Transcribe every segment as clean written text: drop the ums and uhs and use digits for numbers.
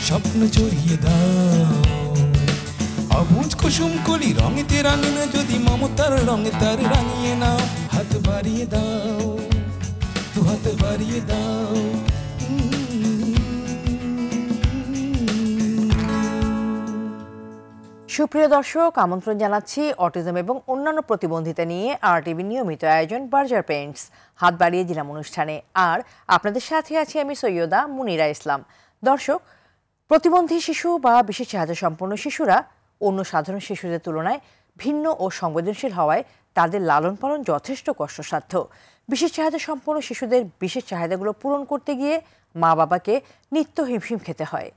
স্বপ্ন জড়িয়ে দাও। অবুজ কুসুম কলি রঙেতে রাঙানো যদি মমতার রঙে তার রাঙিয়ে নাও। হাত বাড়িয়ে দাও, দু হাত বাড়িয়ে দাও। সুপ্রিয় দর্শক, আমন্ত্রণ জানাচ্ছি অটিজম এবং অন্যান্য প্রতিবন্ধিতা নিয়ে RTV নিয়মিত আয়োজন বার্জার পেইন্টস হাত বাড়িয়ে দিলাম অনুষ্ঠানে। আর আপনাদের সাথে আছি আমি সৈয়দা মুনিরা ইসলাম। দর্শক, প্রতিবন্ধী শিশু বা বিশেষ চাহিদা সম্পন্ন শিশুরা অন্য সাধারণ শিশুদের তুলনায় ভিন্ন ও সংবেদনশীল হওয়ায় তাদের লালন পালন যথেষ্ট কষ্টসাধ্য। বিশেষ চাহিদা সম্পন্ন শিশুদের বিশেষ চাহিদাগুলো পূরণ করতে গিয়ে মা বাবাকে নিত্য হিমশিম খেতে হয়।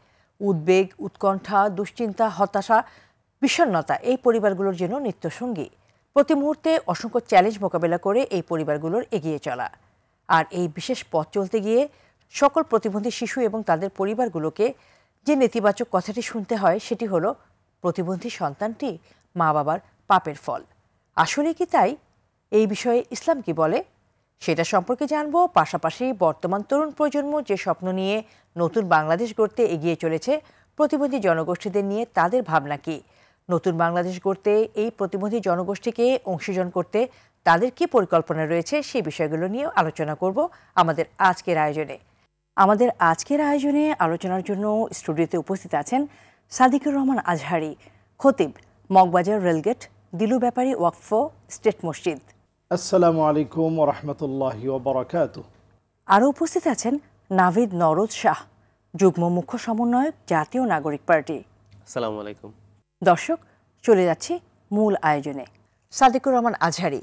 উদ্বেগ, উৎকণ্ঠা, দুশ্চিন্তা, হতাশা, বিষণ্ণতা এই পরিবারগুলোর জন্য নিত্যসঙ্গী। প্রতি মুহূর্তে অসংখ্য চ্যালেঞ্জ মোকাবেলা করে এই পরিবারগুলোর এগিয়ে চলা। আর এই বিশেষ পথ চলতে গিয়ে সকল প্রতিবন্ধী শিশু এবং তাদের পরিবারগুলোকে যে নেতিবাচক কথাটি শুনতে হয় সেটি হলো প্রতিবন্ধী সন্তানটি মা বাবার পাপের ফল। আসলে কি তাই? এই বিষয়ে ইসলাম কি বলে সেটা সম্পর্কে জানবো। পাশাপাশি বর্তমান তরুণ প্রজন্ম যে স্বপ্ন নিয়ে নতুন বাংলাদেশ গড়তে এগিয়ে চলেছে, প্রতিবন্ধী জনগোষ্ঠীদের নিয়ে তাদের ভাবনা কি? নতুন বাংলাদেশ গড়তে এই প্রতিবন্ধী জনগোষ্ঠীকে অংশীজন করতে তাদের কি পরিকল্পনা রয়েছে, সেই বিষয়গুলো নিয়ে আলোচনা করব আমাদের আজকের আয়োজনে। আমাদের আজকের আয়োজনে আলোচনার জন্য স্টুডিওতে উপস্থিত আছেন সাদিকুর রহমান আজহারি, খতিব, মগবাজার রেলগেট, দিলু ব্যাপারী ওয়াকফ স্টেট মসজিদ। আসসালামু আলাইকুম ওয়া রাহমাতুল্লাহি ওয়া বারাকাতুহু। আরও উপস্থিত আছেন নাভিদ নওরোজ শাহ, যুগ্ম মুখ্য সমন্বয়ক, জাতীয় নাগরিক পার্টি। আসসালামু আলাইকুম। দর্শক, চলে যাচ্ছি মূল আয়োজনে। সাদিকুর রহমান আজহারি,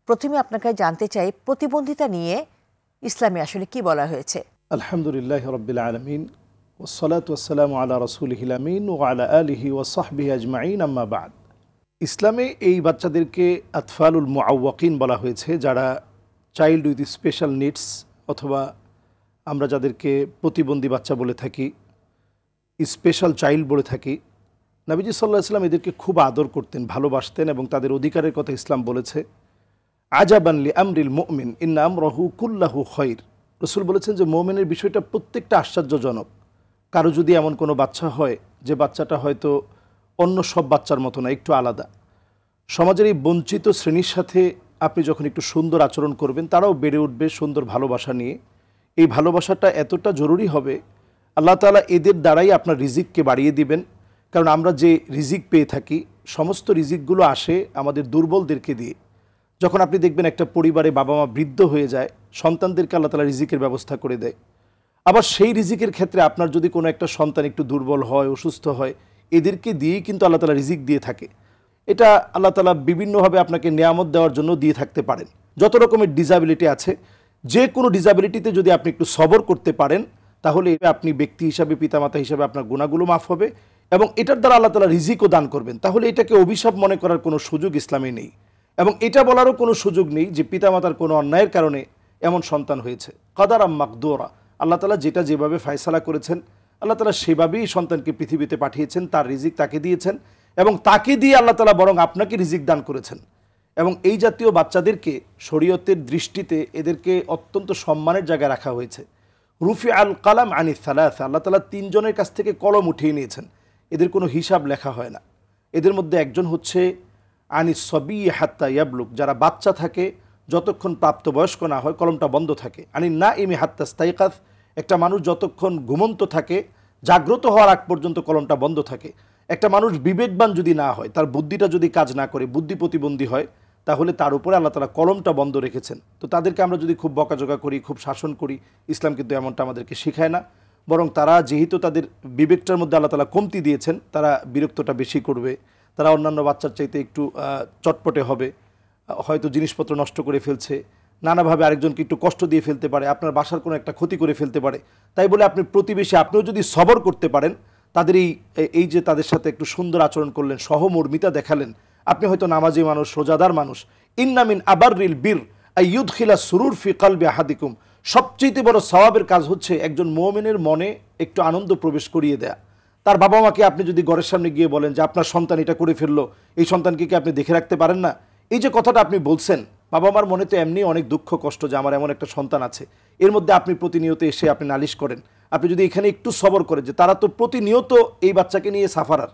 প্রথমে আপনাকে জানতে চাই প্রতিবন্ধিতা নিয়ে ইসলামে আসলে কি বলা হয়েছে? আলহামদুলিল্লাহি রাব্বিল আলামিন ওয়াসসালাতু ওয়াসসালামু আলা রাসূলিহিল আমিন ওয়া আলা আলিহি ওয়া সাহবিহি আজমাইন, আম্মা বা'দ। ইসলামে এই বাচ্চাদেরকে আতফালুল মুআওয়াকিন বলা হয়েছে, যারা চাইল্ড উইথ স্পেশাল নিডস অথবা আমরা যাদেরকে প্রতিবন্ধী বাচ্চা বলে থাকি, স্পেশাল চাইল্ড বলে থাকি। নবীজি সাল্লাল্লাহু আলাইহি ওয়াসাল্লাম এদেরকে খুব আদর করতেন, ভালোবাসতেন এবং তাদের অধিকারের কথা ইসলাম বলেছে। আজাবান লি আমরিল মুমিন ইন্না আমরাহু কুল্লাহু খায়র। রাসূল বলেছেন যে মুমিনের বিষয়টা প্রত্যেকটা আশ্চর্যজনক। কারো যদি এমন কোনো বাচ্চা হয় যে বাচ্চাটা হয়তো অন্য সব বাচ্চার মতো না, একটু আলাদা, সমাজের এই বঞ্চিত শ্রেণীর সাথে আপনি যখন একটু সুন্দর আচরণ করবেন, তারাও বেড়ে উঠবে সুন্দর ভালোবাসা নিয়ে। এই ভালোবাসাটা এতটা জরুরি হবে, আল্লাহ তাআলা এদের দ্বারাই আপনার রিজিককে বাড়িয়ে দিবেন। কারণ আমরা যে রিজিক পেয়ে থাকি, সমস্ত রিজিকগুলো আসে আমাদের দুর্বলদেরকে দিয়ে। যখন আপনি দেখবেন একটা পরিবারে বাবা মা বৃদ্ধ হয়ে যায়, সন্তানদেরকে আল্লাহ তাআলা রিজিকের ব্যবস্থা করে দেয়। আবার সেই রিজিকের ক্ষেত্রে আপনার যদি কোনো একটা সন্তান একটু দুর্বল হয়, অসুস্থ হয়, এদেরকে দিয়েই কিন্তু আল্লাহ তাআলা রিজিক দিয়ে থাকে। এটা আল্লাহ তাআলা বিভিন্নভাবে আপনাকে নেয়ামত দেওয়ার জন্য দিয়ে থাকতে পারেন। যত রকমের ডিসাবিলিটি আছে, যে কোনো ডিসাবিলিটিতে যদি আপনি একটু সবর করতে পারেন, তাহলে আপনি ব্যক্তি হিসাবে, পিতামাতা হিসাবে আপনার গুনাহগুলো মাফ হবে এবং এটার দ্বারা আল্লাহ তাআলা রিজিকও দান করবেন। তাহলে এটাকে অভিশাপ মনে করার কোনো সুযোগ ইসলামে নেই এবং এটা বলারও কোনো সুযোগ নেই যে পিতামাতার কোনো অন্যায়ের কারণে এমন সন্তান হয়েছে। কাদারাম মাকদুরা, আল্লাহ তাআলা যেটা যেভাবে ফয়সালা করেছেন, আল্লাহ তাআলা সেভাবেই সন্তানকে পৃথিবীতে পাঠিয়েছেন, তার রিজিক তাকে দিয়েছেন এবং তাকে দিয়ে আল্লাহ তাআলা বরং আপনাকে রিজিক দান করেছেন। এবং এই জাতীয় বাচ্চাদেরকে শরীয়তের দৃষ্টিতে এদেরকে অত্যন্ত সম্মানের জায়গায় রাখা হয়েছে। রুফি আল কালাম আনি সালাসা, আল্লাহ তাআলা তিনজনের কাছ থেকে কলম উঠিয়ে নিয়েছেন, এদের কোনো হিসাব লেখা হয় না। এদের মধ্যে একজন হচ্ছে আনি সবি হাত্তা ইয়াবলুক, যারা বাচ্চা থাকে যতক্ষণ প্রাপ্তবয়স্ক না হয় কলমটা বন্ধ থাকে। আনি না ইমি হাত্তা স্তাইকাস, একটা মানুষ যতক্ষণ ঘুমন্ত থাকে, জাগ্রত হওয়ার আগ পর্যন্ত কলমটা বন্ধ থাকে। একটা মানুষ বিবেকবান যদি না হয়, তার বুদ্ধিটা যদি কাজ না করে, বুদ্ধি প্রতিবন্ধী হয়, তাহলে তার উপরে আল্লাহ তাআলা কলমটা বন্ধ রেখেছেন। তো তাদেরকে আমরা যদি খুব বকাঝকা করি, খুব শাসন করি, ইসলাম কিন্তু এমনটা আমাদেরকে শেখায় না। বরং তারা যেহেতু তাদের বিবেকটার মধ্যে আল্লাহ তাআলা কমতি দিয়েছেন, তারা বিরক্তটা বেশি করবে, তারা অন্যান্য বাচ্চার চাইতে একটু চটপটে হবে, হয়তো জিনিসপত্র নষ্ট করে ফেলছে, নানাভাবে আরেকজনকে একটু কষ্ট দিয়ে ফেলতে পারে, আপনার বাসার কোনো একটা ক্ষতি করে ফেলতে পারে। তাই বলে আপনি প্রতিবেশী, আপনিও যদি সবর করতে পারেন, তাদের এই যে তাদের সাথে একটু সুন্দর আচরণ করলেন, সহমর্মিতা দেখালেন, আপনি হয়তো নামাজি মানুষ, রোজাদার মানুষ। ইন্না মিন আবাররিল বীর আইয়ুদখিলা সুরুর ফি কলবি আহাদিকুম, সবচেয়ে বড় সওয়াবের কাজ হচ্ছে একজন মুমিনের মনে একটু আনন্দ প্রবেশ করিয়ে দেয়া। তার বাবা মাকে আপনি যদি ঘরের সামনে গিয়ে বলেন যে আপনার সন্তান এটা করে ফেললো, এই সন্তানকে কি আপনি দেখে রাখতে পারেন না, এই যে কথাটা আপনি বলছেন, বাবা মার মনে তো এমনি অনেক দুঃখ কষ্ট যে আমার এমন একটা সন্তান আছে, এর মধ্যে আপনি প্রতিনিয়ত এসে আপনি নালিশ করেন, আপনি যদি এখানে একটু সবর করেন, যে তারা তো প্রতিনিয়ত এই বাচ্চাকে নিয়ে সাফারার,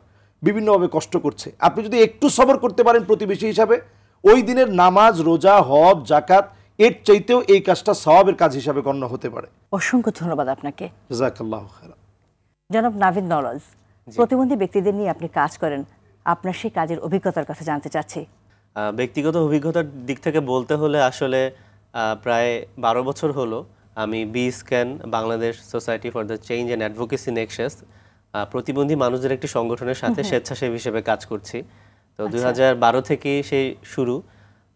বিভিন্নভাবে কষ্ট করছে, আপনি যদি একটু সবর করতে পারেন প্রতিবেশী হিসাবে, ওই দিনের নামাজ, রোজা, হজ, জাকাত এর চাইতেও এই কাজটা সওয়াবের কাজ হিসাবে গণ্য হতে পারে। অসংখ্য ধন্যবাদ আপনাকে। জাযাকাল্লাহু খায়রান। জনাব নাভিদ নওরোজ, প্রতিবন্ধী ব্যক্তিদের নিয়ে আপনি কাজ করেন, আপনার সেই কাজের অভিজ্ঞতার কথা জানতে চাচ্ছি। ব্যক্তিগত অভিজ্ঞতার দিক থেকে বলতে হলে আসলে প্রায় 12 বছর হলো আমি B-scan Bangladesh society for the change and advocacy Nexus প্রতিবন্ধী মানুষদের একটি সংগঠনের সাথে স্বেচ্ছাসেবী হিসেবে কাজ করছি। তো 2012 থেকে সেই শুরু,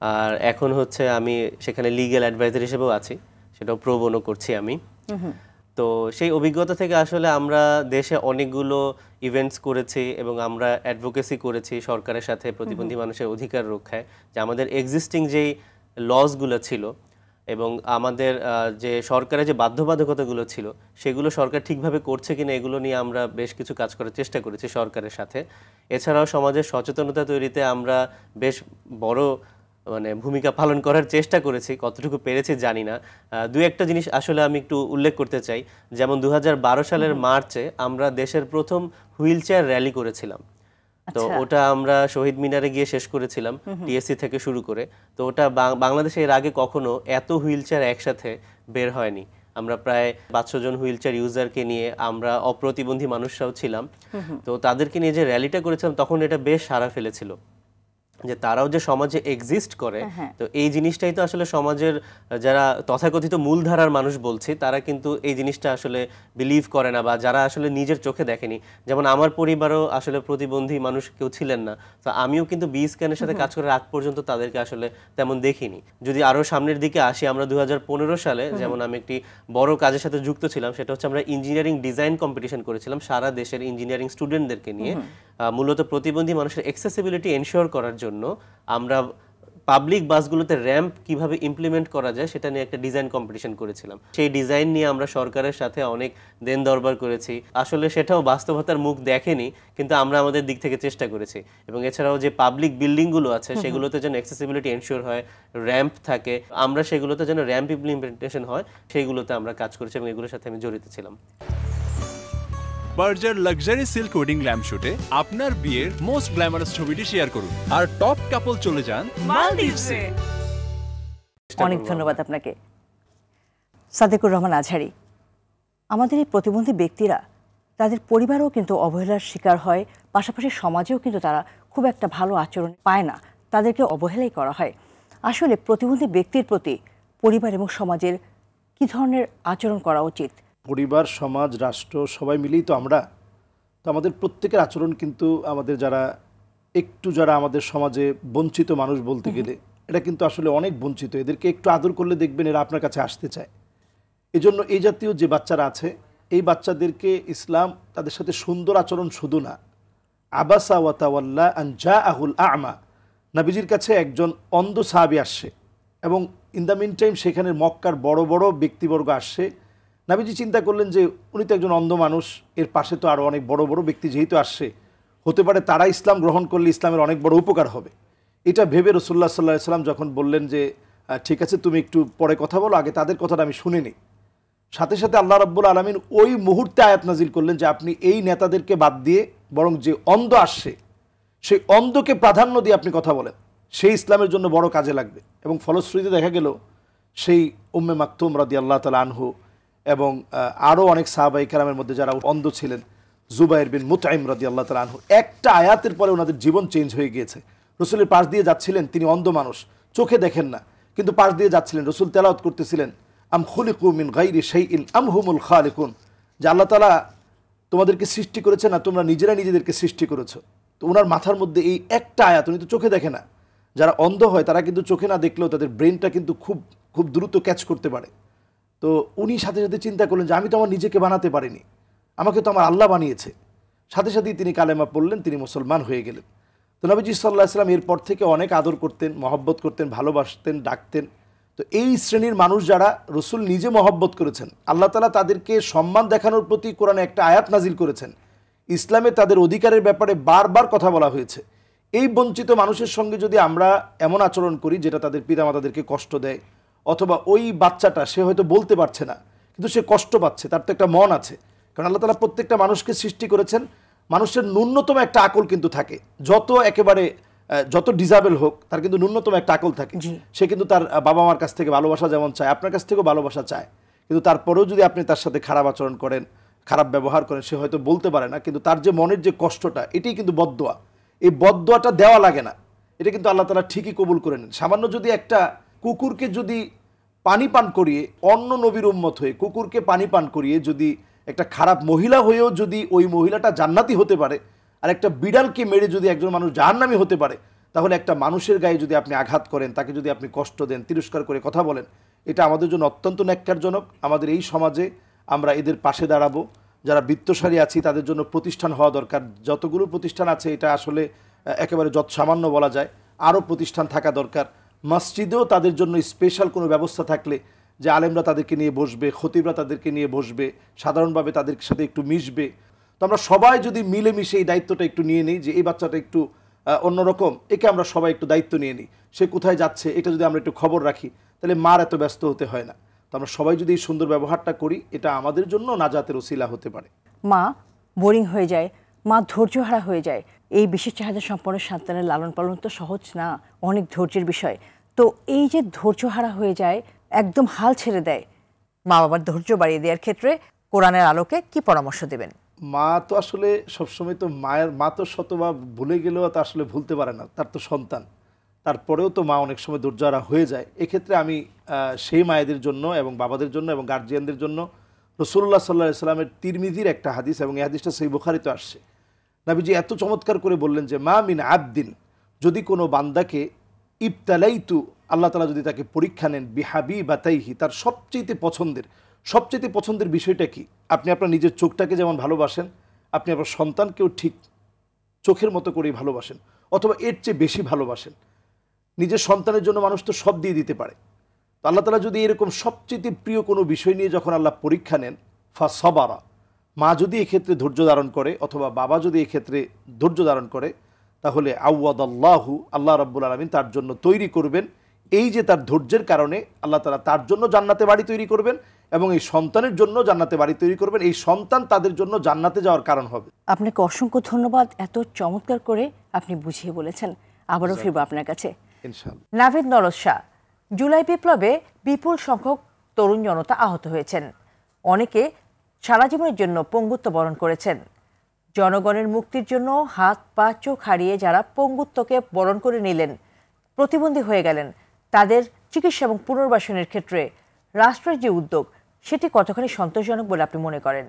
আর এখন হচ্ছে আমি সেখানে লিগ্যাল অ্যাডভাইজার হিসেবেও আছি, সেটাও প্রো বোনো করছি আমি। তো সেই অভিজ্ঞতা থেকে আসলে আমরা দেশে অনেকগুলো ইভেন্টস করেছি এবং আমরা অ্যাডভোকেসি করেছি সরকারের সাথে প্রতিবন্ধী মানুষের অধিকার রক্ষায়, যে আমাদের এক্সিস্টিং যেই লসগুলো ছিল এবং আমাদের যে সরকারের যে বাধ্যবাধকতাগুলো ছিল সেগুলো সরকার ঠিকভাবে করছে কিনা এগুলো নিয়ে আমরা বেশ কিছু কাজ করার চেষ্টা করেছি সরকারের সাথে। এছাড়াও সমাজের সচেতনতা তৈরিতে আমরা বেশ বড় ভূমিকা পালন করার চেষ্টা করেছি, কতটুকু পেরেছি জানি না। দু একটা জিনিস আসলে আমি একটু উল্লেখ করতে চাই, যেমন 2012 সালের মার্চে আমরা দেশের প্রথম হুইল চেয়ার র্যালি করেছিলাম। তো ওটা আমরা শহীদ মিনারে গিয়ে শেষ করেছিলাম, টিএসসি থেকে শুরু করে। তো ওটা বাংলাদেশে এর আগে কখনো এত হুইল চেয়ার একসাথে বের হয়নি। আমরা প্রায় 500 জন হুইল চেয়ার ইউজারকে নিয়ে, আমরা অপ্রতিবন্ধী মানুষরাও ছিলাম, তো তাদেরকে নিয়ে যে র্যালিটা করেছিলাম তখন এটা বেশ সাড়া ফেলেছিল, যে তারাও যে সমাজে এক্সিস্ট করে। তো এই জিনিসটাই তো আসলে সমাজের যারা তথাকথিত মূলধারার মানুষ বলছি, তারা কিন্তু এই জিনিসটা আসলে বিলিভ করে না, বা যারা আসলে নিজের চোখে দেখেনি। যেমন আমার পরিবারও আসলে প্রতিবন্ধী মানুষ কেউ ছিলেন না, তো আমিও কিন্তু বি-স্ক্যানের সাথে কাজ করার আগ পর্যন্ত তাদেরকে আসলে তেমন দেখিনি। যদি আরও সামনের দিকে আসি, আমরা 2015 সালে যেমন আমি একটি বড় কাজের সাথে যুক্ত ছিলাম, সেটা হচ্ছে আমরা ইঞ্জিনিয়ারিং ডিজাইন কম্পিটিশন করেছিলাম সারা দেশের ইঞ্জিনিয়ারিং স্টুডেন্টদেরকে নিয়ে। মূলত প্রতিবন্ধী মানুষের অ্যাক্সেসিবিলিটি এনশিওর করার জন্য আমরা পাবলিক বাসগুলোতে র্যাম্প কিভাবে ইমপ্লিমেন্ট করা যায় সেটা নিয়ে একটা ডিজাইন কম্পিটিশন করেছিলাম। সেই ডিজাইন নিয়ে আমরা সরকারের সাথে অনেক দেন দরবার করেছি। আসলে সেটাও বাস্তবতার মুখ দেখেনি, কিন্তু আমরা আমাদের দিক থেকে চেষ্টা করেছি। এবং এছাড়াও যে পাবলিক বিল্ডিংগুলো আছে সেগুলোতে যেন অ্যাক্সেসিবিলিটি এনশিওর হয়, র্যাম্প থাকে, আমরা সেগুলোতে যেন র্যাম্প ইমপ্লিমেন্টেশন হয়, সেইগুলোতে আমরা কাজ করেছি এবং এগুলোর সাথে আমি জড়িত ছিলাম। Berger luxury silk wedding lamp শুটে আপনার বিয়ের মোস্ট গ্ল্যামারাস ছবিটি শেয়ার করুন আর টপ কাপল চলে যান মালদ্বীপসে। অনেক ধন্যবাদ আপনাকে। সাদেকুর রহমান আজহারী, আমাদের এই প্রতিবন্ধী ব্যক্তিরা, তাদের পরিবারও কিন্তু অবহেলার শিকার হয়, পাশাপাশি সমাজেও কিন্তু তারা খুব একটা ভালো আচরণ পায় না, তাদেরকে অবহেলাই করা হয়। আসলে প্রতিবন্ধী ব্যক্তির প্রতি পরিবার এবং সমাজের কী ধরনের আচরণ করা উচিত? পরিবার, সমাজ, রাষ্ট্র সবাই মিলেই তো আমরা। তো আমাদের প্রত্যেকের আচরণ কিন্তু আমাদের যারা আমাদের সমাজে বঞ্চিত মানুষ বলতে গেলে, এটা কিন্তু আসলে অনেক বঞ্চিত। এদেরকে একটু আদর করলে দেখবেন এরা আপনার কাছে আসতে চায়। এজন্য এই জাতীয় যে বাচ্চারা আছে, এই বাচ্চাদেরকে ইসলাম তাদের সাথে সুন্দর আচরণ শুধু না, আবাসা ওয়া তাওয়াল্লা আন জাআহুল আ'মা, নবীজির কাছে একজন অন্ধ সাহাবী আসছে এবং ইন দ্য মিন টাইম সেখানে মক্কার বড় বড় ব্যক্তিবর্গ আসছে। নবীজি চিন্তা করলেন যে উনি তো একজন অন্ধ মানুষ, এর পাশে তো আরও অনেক বড় বড় ব্যক্তি যেহেতু আসছে, হতে পারে তারা ইসলাম গ্রহণ করলে ইসলামের অনেক বড় উপকার হবে। এটা ভেবে রাসূলুল্লাহ সাল্লাল্লাহু আলাইহি ওয়াসাল্লাম যখন বললেন যে ঠিক আছে তুমি একটু পরে কথা বলো, আগে তাদের কথাটা আমি শুনে নিই, সাথে সাথে আল্লাহ রাব্বুল আলামিন ওই মুহূর্তে আয়াত নাজিল করলেন যে আপনি এই নেতাদেরকে বাদ দিয়ে বরং যে অন্ধ আসছে সেই অন্ধকে প্রাধান্য দিয়ে আপনি কথা বলেন, সেই ইসলামের জন্য বড় কাজে লাগবে। এবং ফলশ্রুতিতে দেখা গেল সেই উম্মে মাকতুম রাদিয়াল্লাহু তাআলা আনহু এবং আরও অনেক সাহাবায়ে কেরামের মধ্যে যারা অন্ধ ছিলেন, জুবাইর বিন মুতঈম রাদিয়াল্লাহু তাআলা আনহু, একটা আয়াতের পরে ওনাদের জীবন চেঞ্জ হয়ে গিয়েছে। রসুলের পাশ দিয়ে যাচ্ছিলেন, তিনি অন্ধ মানুষ, চোখে দেখেন না, কিন্তু পাশ দিয়ে যাচ্ছিলেন, রসুল তেলাওয়াত করতেছিলেন আম খুলিকু মিন গায়রি শাইইন আম হুমুল খালিকুন, যে আল্লাহ তাআলা তোমাদেরকে সৃষ্টি করেছে না তোমরা নিজেরা নিজেদেরকে সৃষ্টি করেছো। তো ওনার মাথার মধ্যে এই একটা আয়াত, উনি তো চোখে দেখে না, যারা অন্ধ হয় তারা কিন্তু চোখে না দেখলেও তাদের ব্রেনটা কিন্তু খুব খুব দ্রুত ক্যাচ করতে পারে। তো উনি সাথে সাথে চিন্তা করলেন যে আমি তো আমার নিজেকে বানাতে পারিনি, আমাকে তো আমার আল্লাহ বানিয়েছে। সাথে সাথেই তিনি কালেমা পড়লেন, তিনি মুসলমান হয়ে গেলেন। তো নবীজি সাল্লাল্লাহু আলাইহি ওয়াসাল্লাম এরপর থেকে অনেক আদর করতেন, মহব্বত করতেন, ভালোবাসতেন, ডাকতেন। তো এই শ্রেণীর মানুষ যারা রসুল নিজে মহব্বত করেছেন, আল্লাহ তাআলা তাদেরকে সম্মান দেখানোর প্রতি কোরআনে একটা আয়াত নাজিল করেছেন, ইসলামে তাদের অধিকারের ব্যাপারে বারবার কথা বলা হয়েছে। এই বঞ্চিত মানুষের সঙ্গে যদি আমরা এমন আচরণ করি যেটা তাদের পিতামাতাদেরকে কষ্ট দেয়, অথবা ওই বাচ্চাটা সে হয়তো বলতে পারছে না কিন্তু সে কষ্ট পাচ্ছে, তার তো একটা মন আছে। কারণ আল্লাহ তাআলা প্রত্যেকটা মানুষকে সৃষ্টি করেছেন, মানুষের ন্যূনতম একটা আকল কিন্তু থাকে, যত ডিজাবেল হোক তার কিন্তু ন্যূনতম একটা আকল থাকে। সে কিন্তু তার বাবা মার কাছ থেকে ভালোবাসা যেমন চায়, আপনার কাছ থেকেও ভালোবাসা চায়, কিন্তু তারপরেও যদি আপনি তার সাথে খারাপ আচরণ করেন, খারাপ ব্যবহার করেন, সে হয়তো বলতে পারে না, কিন্তু তার যে মনের যে কষ্টটা, এটাই কিন্তু বদদোয়া। এই বদদোয়াটা দেওয়া লাগে না, এটা কিন্তু আল্লাহ তাআলা ঠিকই কবুল করে নেন। সামান্য যদি একটা কুকুরকে যদি পানি পান করিয়ে, অন্য নবীর উম্মত হয়ে কুকুরকে পানি পান করিয়ে যদি একটা খারাপ মহিলা হয়েও যদি ওই মহিলাটা জান্নাতি হতে পারে, আর একটা বিড়ালকে মেরে যদি একজন মানুষ জাহান্নামী হতে পারে, তাহলে একটা মানুষের গায়ে যদি আপনি আঘাত করেন, তাকে যদি আপনি কষ্ট দেন, তিরস্কার করে কথা বলেন, এটা আমাদের জন্য অত্যন্ত ন্যাক্কারজনক। আমাদের এই সমাজে আমরা এদের পাশে দাঁড়াবো। যারা বিত্তশালী আছি তাদের জন্য প্রতিষ্ঠান হওয়া দরকার। যতগুলো প্রতিষ্ঠান আছে এটা আসলে একেবারে যত সামান্য বলা যায়, আরও প্রতিষ্ঠান থাকা দরকার। মসজিদেও তাদের জন্য স্পেশাল কোনো ব্যবস্থা থাকলে, যে আলেমরা তাদেরকে নিয়ে বসবে, খতিবরা তাদেরকে নিয়ে বসবে, সাধারণভাবে তাদের সাথে একটু মিশবে। তো আমরা সবাই যদি মিলেমিশে এই দায়িত্বটা একটু নিয়ে নিই, যে এই বাচ্চাটা একটু অন্যরকম, একে আমরা সবাই একটু দায়িত্ব নিয়ে নিই, সে কোথায় যাচ্ছে এটা যদি আমরা একটু খবর রাখি, তাহলে মার এত ব্যস্ত হতে হয় না। তো আমরা সবাই যদি এই সুন্দর ব্যবহারটা করি, এটা আমাদের জন্য নাজাতের ওসিলা হতে পারে। মা বোরিং হয়ে যায়, মা ধৈর্যহারা হয়ে যায়। এই বিশেষ চাহিদা সম্পন্ন সন্তানের লালন পালন তো সহজ না, অনেক ধৈর্যের বিষয়। তো এই যে ধৈর্যহারা হয়ে যায়, একদম হাল ছেড়ে দেয়, মা বাবার ধৈর্য বাড়িয়ে দেওয়ার ক্ষেত্রে কোরআনের আলোকে কি পরামর্শ দেবেন? মা তো আসলে সবসময় তো মা তো শতবার ভুলে গেলেও তো আসলে ভুলতে পারে না, তার তো সন্তান, তারপরেও তো মা অনেক সময় ধৈর্যহারা হয়ে যায়। এক্ষেত্রে আমি সেই মায়েদের জন্য এবং বাবাদের জন্য এবং গার্জিয়ানদের জন্য রাসূলুল্লাহ সাল্লাল্লাহু আলাইহি সাল্লামের তিরমিজির একটা হাদিস, এবং এই হাদিসটা সহিহ বুখারীতে আসছে। নবীজি এত চমৎকার করে বললেন যে মা মিন আবদিন, যদি কোনো বান্দাকে ইবতালাইতু, আল্লাহ তাআলা যদি তাকে পরীক্ষা নেন, বিহাবিবাতাইহি, তার সবচেয়ে পছন্দের বিষয়টা কি? আপনি আপনার নিজের চোখটাকে যেমন ভালোবাসেন, আপনি আপনার সন্তানকেও ঠিক চোখের মতো করেই ভালোবাসেন, অথবা এর চেয়ে বেশি ভালোবাসেন। নিজের সন্তানের জন্য মানুষ তো সব দিয়ে দিতে পারে। তো আল্লাহ তাআলা যদি এরকম সবচেয়ে প্রিয় কোনো বিষয় নিয়ে যখন আল্লাহ পরীক্ষা নেন, ফাসাবারা, মা যদি এক্ষেত্রে ধৈর্য ধারণ করে, অথবা বাবা যদি এক্ষেত্রে ধৈর্য ধারণ করে, তাহলে আউয়াদাল্লাহু, আল্লাহ রাব্বুল আলামিন তার জন্য তৈরি করবেন, এই যে তার ধৈর্যের কারণে আল্লাহ তাআলা তার জন্য জান্নাতে বাড়ি তৈরি করবেন, এবং এই সন্তানের জন্য জান্নাতে বাড়ি তৈরি করবেন। এই সন্তান তাদের জন্য জান্নাতে যাওয়ার কারণ হবে। আপনাকে অসংখ্য ধন্যবাদ, এত চমৎকার করে আপনি বুঝিয়ে বলেছেন। আবারও ফিরবো আপনার কাছে ইনশাআল্লাহ। নাভিদ নরদ শাহ, জুলাই বিপ্লবে বিপুল সংখ্যক তরুণ জনতা আহত হয়েছেন, অনেকে সারা জীবনের জন্য পঙ্গুত্ব বরণ করেছেন। জনগণের মুক্তির জন্য হাত পা চোখ হারিয়ে যারা পঙ্গুত্বকে বরণ করে নিলেন, প্রতিবন্ধী হয়ে গেলেন, তাদের চিকিৎসা এবং পুনর্বাসনের ক্ষেত্রে রাষ্ট্রের যে উদ্যোগ, সেটি কতখানি সন্তোষজনক বলে আপনি মনে করেন?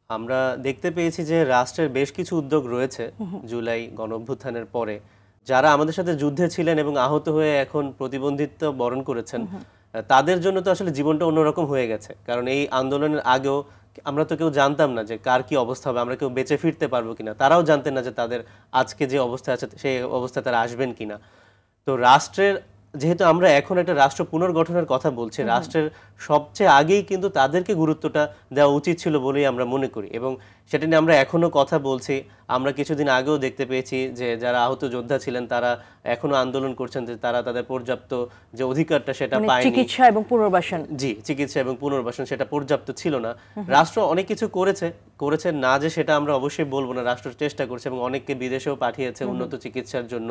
আমরা দেখতে পেয়েছি যে রাষ্ট্রের বেশ কিছু উদ্যোগ রয়েছে জুলাই গণঅভ্যুত্থানের পরে। যারা আমাদের সাথে যুদ্ধে ছিলেন এবং আহত হয়ে এখন প্রতিবন্ধিত্ব বরণ করেছেন, তাদের জন্য তো আসলে জীবনটা অন্যরকম হয়ে গেছে। কারণ এই আন্দোলনের আগেও আমরা তো কেউ জানতাম না যে কার কি অবস্থা হবে, আমরা কেউ বেঁচে ফিরতে পারবো কিনা। তারাও জানতেন না যে তাদের আজকে যে অবস্থা আছে সেই অবস্থায় তারা আসবেন কিনা। তো রাষ্ট্রের, যেহেতু আমরা এখন একটা রাষ্ট্র পুনর্গঠনের কথা বলছি, রাষ্ট্রের সবচেয়ে আগেই কিন্তু তাদেরকে গুরুত্বটা দেওয়া উচিত ছিল বলেই আমরা মনে করি, এবং সেটা নিয়ে আমরা এখনো কথা বলছি। আমরা কিছুদিন আগেও দেখতে পেয়েছি যে যারা আহত যোদ্ধা ছিলেন তারা এখনো আন্দোলন করছেন যে তারা তাদের পর্যাপ্ত যে অধিকারটা সেটা পায়নি। চিকিৎসা এবং পুনর্বাসন, জি, চিকিৎসা এবং পুনর্বাসন সেটা পর্যাপ্ত ছিল না। রাষ্ট্র অনেক কিছু করেছে না যে সেটা আমরা অবশ্যই বলবো না, রাষ্ট্র চেষ্টা করছে এবং অনেককে বিদেশেও পাঠিয়েছে উন্নত চিকিৎসার জন্য।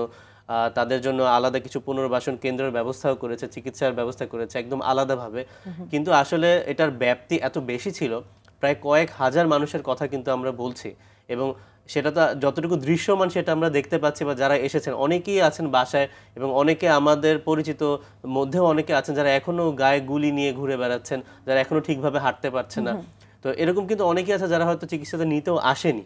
তাদের জন্য আলাদা কিছু পুনর্বাসন কেন্দ্রের ব্যবস্থাও করেছে, চিকিৎসার ব্যবস্থা করেছে একদম আলাদাভাবে। কিন্তু আসলে এটার ব্যাপ্তি এত বেশি ছিল, প্রায় কয়েক হাজার মানুষের কথা কিন্তু আমরা বলছি, এবং সেটা তো যতটুকু দৃশ্যমান সেটা আমরা দেখতে পাচ্ছি। বা যারা এসেছেন অনেকেই আছেন বাসায়, এবং অনেকে আমাদের পরিচিত মধ্যেও অনেকে আছেন যারা এখনো গায়ে গুলি নিয়ে ঘুরে বেড়াচ্ছেন, যারা এখনো ঠিকভাবে হাঁটতে পারছে না। তো এরকম কিন্তু অনেকেই আছে যারা হয়তো চিকিৎসাতে নিতেও আসেনি।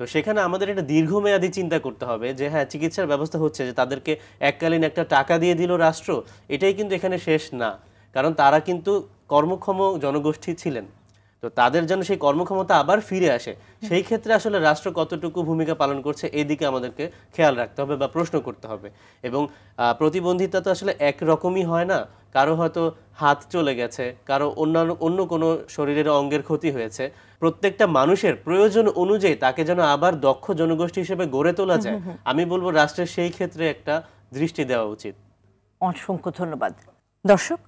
তো সেখানে আমাদের একটা দীর্ঘমেয়াদী চিন্তা করতে হবে যে হ্যাঁ, চিকিৎসার ব্যবস্থা হচ্ছে, যে তাদেরকে এককালীন একটা টাকা দিয়ে দিল রাষ্ট্র, এটাই কিন্তু এখানে শেষ না। কারণ তারা কিন্তু কর্মক্ষম জনগোষ্ঠী ছিলেন, তো তাদের যেন সেই কর্মক্ষমতা আবার ফিরে আসে, সেই ক্ষেত্রে আসলে রাষ্ট্র কতটুকু ভূমিকা পালন করছে এদিকে আমাদেরকে খেয়াল রাখতে হবে বা প্রশ্ন করতে হবে। এবং প্রতিবন্ধিতা তো আসলে একরকমই হয় না, কারো হয়তো হাত চলে গেছে, কারো অন্য কোনো শরীরের অঙ্গের ক্ষতি হয়েছে। প্রত্যেকটা মানুষের প্রয়োজন অনুযায়ী তাকে যেন আবার দক্ষ জনগোষ্ঠী হিসেবে গড়ে তোলা যায়, আমি বলবো রাষ্ট্রের সেই ক্ষেত্রে একটা দৃষ্টি দেওয়া উচিত। অসংখ্য ধন্যবাদ। দর্শক,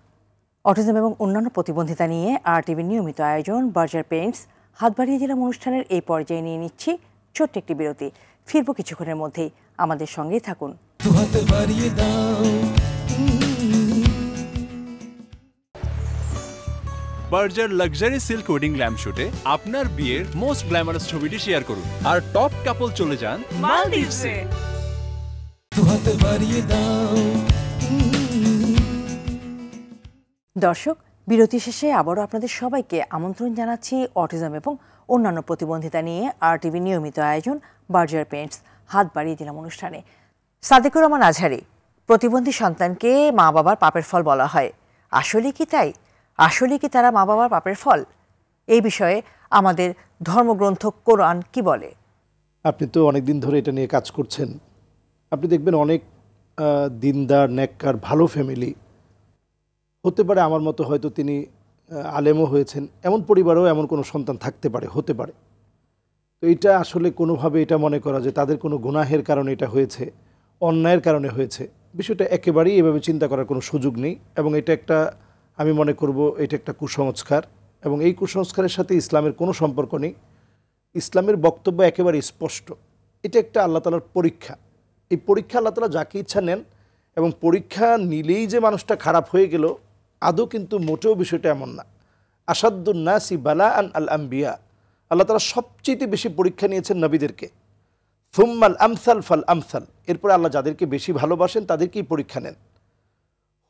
অটিজম এবং অন্যান্য প্রতিবন্ধিতা নিয়ে আরটিভির নিয়মিত আয়োজন বার্জার পেইন্টস হাত বাড়িয়ে দিলাম অনুষ্ঠানের এই পর্যায়ে নিয়ে নিচ্ছি ছোট্ট একটি বিরতি। ফিরবো কিছুক্ষণের মধ্যেই, আমাদের সঙ্গেই থাকুন। Berger luxury silk wedding lamp শুটে আপনার বিয়ের মোস্ট গ্ল্যামারাস ছবিটি শেয়ার করুন আর টপ কাপল চলে যান মালদ্বীপসে। দর্শক, বিরতি শেষে আবারও আপনাদের সবাইকে আমন্ত্রণ জানাচ্ছি অটিজম এবং অন্যান্য প্রতিবন্ধিতা নিয়ে আরটিভি নিয়মিত আয়োজন বার্জার পেইন্টস হাত বাড়িয়ে দিলাম অনুষ্ঠানে। সাদেকুর রহমান আজহারি, প্রতিবন্ধী সন্তানকে মা বাবার পাপের ফল বলা হয়, আসলে কি তাই? আসলে কি তারা মা বাবার পাপের ফল? এই বিষয়ে আমাদের ধর্মগ্রন্থ কোরআন কি বলে? আপনি তো অনেকদিন ধরে এটা নিয়ে কাজ করছেন। আপনি দেখবেন অনেক দিনদার নেককার ভালো ফ্যামিলি হতে পারে, আমার মতো হয়তো তিনি আলেমও হয়েছেন, এমন পরিবারেও এমন কোনো সন্তান থাকতে পারে, হতে পারে। তো এটা আসলে কোনোভাবে এটা মনে করা যে তাদের কোনো গুনাহের কারণে এটা হয়েছে, অন্যায়ের কারণে হয়েছে, বিষয়টা একেবারেই এভাবে চিন্তা করার কোনো সুযোগ নেই। এবং এটা একটা, আমি মনে করব এটা একটা কুসংস্কার, এবং এই কুসংস্কারের সাথে ইসলামের কোনো সম্পর্ক নেই। ইসলামের বক্তব্য একেবারে স্পষ্ট, এটা একটা আল্লাহ তাআলার পরীক্ষা। এই পরীক্ষা আল্লাহ তাআলা যাকে ইচ্ছা নেন, এবং পরীক্ষা নিলেই যে মানুষটা খারাপ হয়ে গেল আদৌ কিন্তু মোটেও বিষয়টা এমন না। আসাদুন নাসি বালাআন আল আম্বিয়া, আল্লাহ তাআলা সবচেয়ে বেশি পরীক্ষা নিয়েছেন নবীদেরকে। সুম্মাল আমসাল ফাল আমসাল, এরপরে আল্লাহ যাদেরকে বেশি ভালোবাসেন তাদেরকেই পরীক্ষা নেন।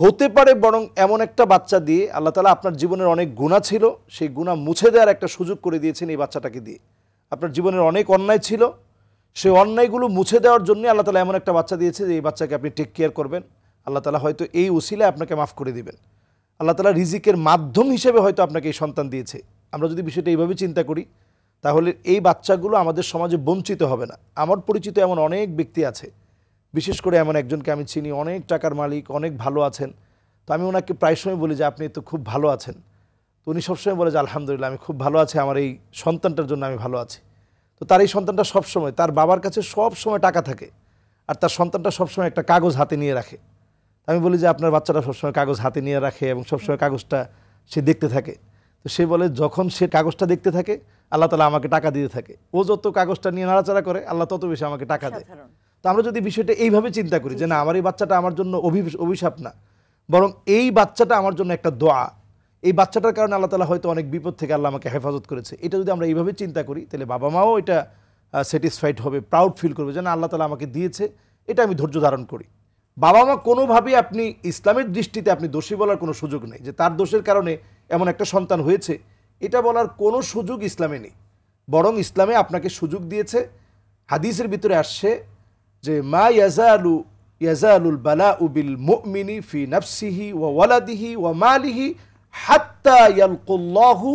হতে পারে বরং এমন একটা বাচ্চা দিয়ে আল্লাহ তাআলা আপনার জীবনের অনেক গুনাহ ছিল, সেই গুনাহ মুছে দেওয়ার একটা সুযোগ করে দিয়েছেন এই বাচ্চাটাকে দিয়ে। আপনার জীবনের অনেক অন্যায় ছিল, সেই অন্যায়গুলো মুছে দেওয়ার জন্য আল্লাহ তাআলা এমন একটা বাচ্চা দিয়েছে যে এই বাচ্চাকে আপনি টেক কেয়ার করবেন। আল্লাহ তাআলা হয়তো এই উসিলায় আপনাকে মাফ করে দিবেন। আল্লাহ তাআলা রিজিকের মাধ্যম হিসেবে হয়তো আপনাকে এই সন্তান দিয়েছে। আমরা যদি বিষয়টা এইভাবে চিন্তা করি তাহলে এই বাচ্চাগুলো আমাদের সমাজে বঞ্চিত হবে না। আমার পরিচিত এমন অনেক ব্যক্তি আছে, বিশেষ করে এমন একজনকে আমি চিনি, অনেক টাকার মালিক, অনেক ভালো আছেন। তো আমি ওনাকে প্রায় সময় বলি যে আপনি তো খুব ভালো আছেন। তো উনি সবসময় বলে যে আলহামদুলিল্লাহ আমি খুব ভালো আছি, আমার এই সন্তানটার জন্য আমি ভালো আছি। তো তার এই সন্তানটা সবসময় তার বাবার কাছে সব সময় টাকা থাকে, আর তার সন্তানটা সবসময় একটা কাগজ হাতে নিয়ে রাখে। আমি বলি যে আপনার বাচ্চাটা সবসময় কাগজ হাতে নিয়ে রাখে এবং সবসময় কাগজটা সে দেখতে থাকে। তো সে বলে যখন সে কাগজটা দেখতে থাকে আল্লাহ তাআলা আমাকে টাকা দিয়ে থাকে। ও যত কাগজটা নিয়ে নাড়াচাড়া করে আল্লাহ তত বেশি আমাকে টাকা দেয়। তো আমরা যদি বিষয়টা এইভাবে চিন্তা করি যে না, আমার এই বাচ্চাটা আমার জন্য অভিশাপ না, বরং এই বাচ্চাটা আমার জন্য একটা দোয়া, এই বাচ্চাটার কারণে আল্লাহ তাআলা হয়তো অনেক বিপদ থেকে আল্লাহ আমাকে হেফাজত করেছে, এটা যদি আমরা এইভাবে চিন্তা করি তাহলে বাবা মাও এটা স্যাটিসফাইড হবে, প্রাউড ফিল করবে যে না আল্লাহ তাআলা আমাকে দিয়েছে, এটা আমি ধৈর্য ধারণ করি। বাবা মা কোনোভাবেই আপনি ইসলামের দৃষ্টিতে আপনি দোষী বলার কোনো সুযোগ নেই যে তার দোষের কারণে এমন একটা সন্তান হয়েছে, এটা বলার কোনো সুযোগ ইসলামে নেই। বরং ইসলামে আপনাকে সুযোগ দিয়েছে, হাদিসের ভিতরে আসছে যে মা ইয়াজালুল বালাউ বিল মুমিনি ফি নাফসিহি ওয়া ওয়ালাদিহি ওয়া মালিহি হাত্তা ইয়ালকুল্লাহু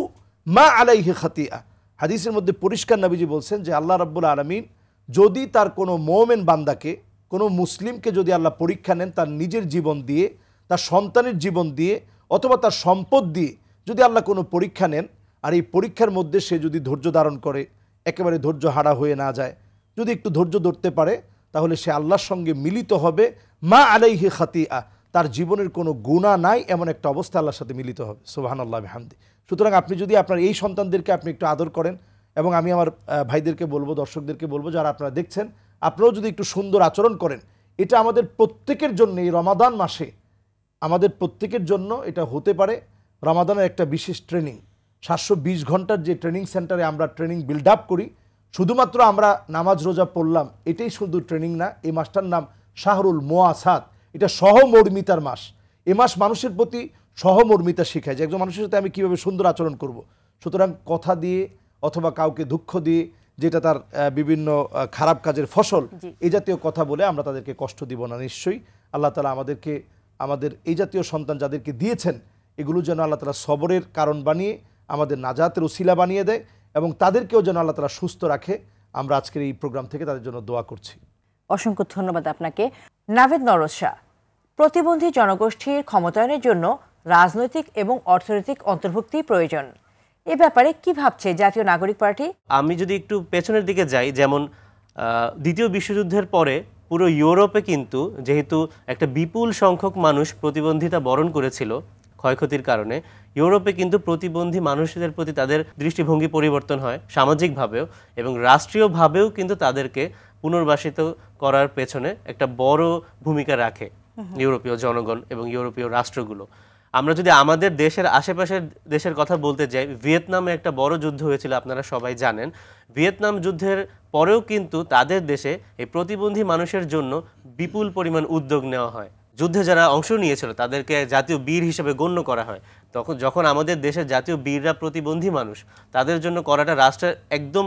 মা আলাইহি খাতিয়া। হাদিসের মধ্যে পরিষ্কার নবীজি বলছেন যে আল্লাহ রাব্বুল আলামিন যদি তার কোনো মুমিন বান্দাকে, কোনো মুসলিমকে যদি আল্লাহ পরীক্ষা নেন তার নিজের জীবন দিয়ে, তার সন্তানের জীবন দিয়ে, অথবা তার সম্পদ দিয়ে যদি আল্লাহ কোনো পরীক্ষা নেন, আর এই পরীক্ষার মধ্যে সে যদি ধৈর্য ধারণ করে, একেবারে ধৈর্য হারা হয়ে না যায়, যদি একটু ধৈর্য ধরতে পারে, তাহলে সে আল্লাহর সঙ্গে মিলিত হবে মা আলাইহি খাতিয়া, তার জীবনের কোনো গুনাহ নাই এমন একটা অবস্থা আল্লাহর সাথে মিলিত হবে। সুবহানাল্লাহ বিহামদি। সুতরাং আপনি যদি আপনার এই সন্তানদেরকে আপনি একটু আদর করেন, এবং আমি আমার ভাইদেরকে বলবো, দর্শকদেরকে বলবো যারা আপনারা দেখছেন, আপনারাও যদি একটু সুন্দর আচরণ করেন, এটা আমাদের প্রত্যেকের জন্য এই রমাদান মাসে আমাদের প্রত্যেকের জন্য এটা হতে পারে রমাদানের একটা বিশেষ ট্রেনিং। 720 ঘন্টার যে ট্রেনিং সেন্টারে আমরা ট্রেনিং বিল্ড আপ করি, শুধুমাত্র আমরা নামাজ রোজা পড়লাম এটাই শুধু ট্রেনিং না। এই মাসটার নাম শাহরুল মুআসাত, এটা সহমর্মিতার মাস। এ মাস মানুষের প্রতি সহমর্মিতা শেখায় যে একজন মানুষের সাথে আমি কীভাবে সুন্দর আচরণ করব। সুতরাং কথা দিয়ে অথবা কাউকে দুঃখ দিয়ে, যেটা তার বিভিন্ন খারাপ কাজের ফসল, এই জাতীয় কথা বলে আমরা তাদেরকে কষ্ট দিব না। নিশ্চয়ই আল্লাহ তাআলা আমাদেরকে, আমাদের এই জাতীয় সন্তান যাদেরকে দিয়েছেন, এগুলো যেন আল্লাহ তাআলা সবরের কারণ বানিয়ে আমাদের নাজাতের উসিলা বানিয়ে দেয়, এবং তাদেরকেও যেন আল্লাহ তাআলা সুস্থ রাখে। আমরা আজকের এই প্রোগ্রাম থেকে তাদের জন্য দোয়া করছি। অসংখ্য ধন্যবাদ আপনাকে। নাভেদ নরদ শাহ, প্রতিবন্ধী জনগোষ্ঠীর ক্ষমতায়নের জন্য রাজনৈতিক এবং অর্থনৈতিক অন্তর্ভুক্তি প্রয়োজন, এ ব্যাপারে কি ভাবছে জাতীয় নাগরিক পার্টি? আমি যদি একটু পেছনের দিকে যাই, যেমন দ্বিতীয় বিশ্বযুদ্ধের পরে পুরো ইউরোপে কিন্তু যেহেতু একটা বিপুল সংখ্যক মানুষ প্রতিবন্ধিতা বরণ করেছিল, ক্ষয়ক্ষতির কারণে ইউরোপে কিন্তু প্রতিবন্ধী মানুষদের প্রতি তাদের দৃষ্টিভঙ্গি পরিবর্তন হয় সামাজিকভাবেও, এবং রাষ্ট্রীয়ভাবেও কিন্তু তাদেরকে পুনর্বাসিত করার পেছনে একটা বড় ভূমিকা রাখে ইউরোপীয় জনগণ এবং ইউরোপীয় রাষ্ট্রগুলো। আমরা যদি আমাদের দেশের আশেপাশের দেশের কথা বলতে যাই, ভিয়েতনামে একটা বড় যুদ্ধ হয়েছিল, আপনারা সবাই জানেন। ভিয়েতনাম যুদ্ধের পরেও কিন্তু তাদের দেশে এই প্রতিবন্ধী মানুষের জন্য বিপুল পরিমাণ উদ্যোগ নেওয়া হয়। যুদ্ধে যারা অংশ নিয়েছিল তাদেরকে জাতীয় বীর হিসেবে গণ্য করা হয়। যখন আমাদের দেশের জাতীয় বীররা প্রতিবন্ধী মানুষ, তাদের জন্য করাটা রাষ্ট্রের একদম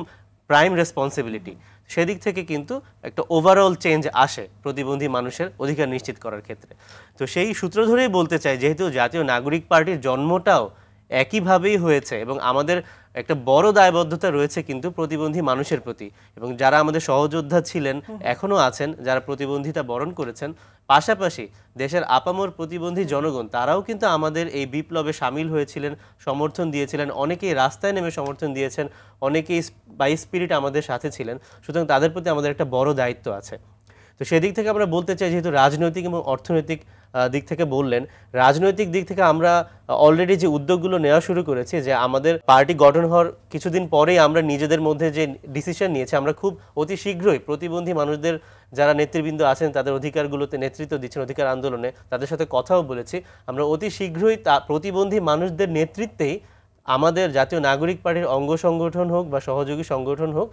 প্রাইম রেসপন্সিবিলিটি। সেদিক থেকে কিন্তু একটা ওভারঅল চেঞ্জ আসে প্রতিবন্ধী মানুষের অধিকার নিশ্চিত করার ক্ষেত্রে। তো সেই সূত্র ধরেই বলতে চাই, যেহেতু জাতীয় নাগরিক পার্টির জন্মটাও একইভাবেই হয়েছে এবং আমাদের একটা বড় দায়বদ্ধতা রয়েছে কিন্তু প্রতিবন্ধী মানুষের প্রতি, এবং যারা আমাদের সহযোদ্ধা ছিলেন এখনও আছেন, যারা প্রতিবন্ধিতা বরণ করেছেন, পাশাপাশি দেশের আপামর প্রতিবন্ধী জনগণ তারাও কিন্তু আমাদের এই বিপ্লবে সামিল হয়েছিলেন, সমর্থন দিয়েছিলেন, অনেকেই রাস্তায় নেমে সমর্থন দিয়েছেন, অনেকেই বাই স্পিরিট আমাদের সাথে ছিলেন। সুতরাং তাদের প্রতি আমাদের একটা বড় দায়িত্ব আছে। তো সেদিক থেকে আমরা বলতে চাই, যেহেতু রাজনৈতিক এবং অর্থনৈতিক দিক থেকে বললেন, রাজনৈতিক দিক থেকে আমরা অলরেডি যে উদ্যোগগুলো নেওয়া শুরু করেছি, যে আমাদের পার্টি গঠন হওয়ার কিছুদিন পরেই আমরা নিজেদের মধ্যে যে ডিসিশন নিয়েছি, আমরা খুব অতি শীঘ্রই প্রতিবন্ধী মানুষদের যারা নেতৃবৃন্দ আছেন তাদের অধিকারগুলোতে নেতৃত্ব দিচ্ছেন, অধিকার আন্দোলনে, তাদের সাথে কথাও বলেছি। আমরা অতি শীঘ্রই প্রতিবন্ধী মানুষদের নেতৃত্বেই আমাদের জাতীয় নাগরিক পার্টির অঙ্গ সংগঠন হোক বা সহযোগী সংগঠন হোক,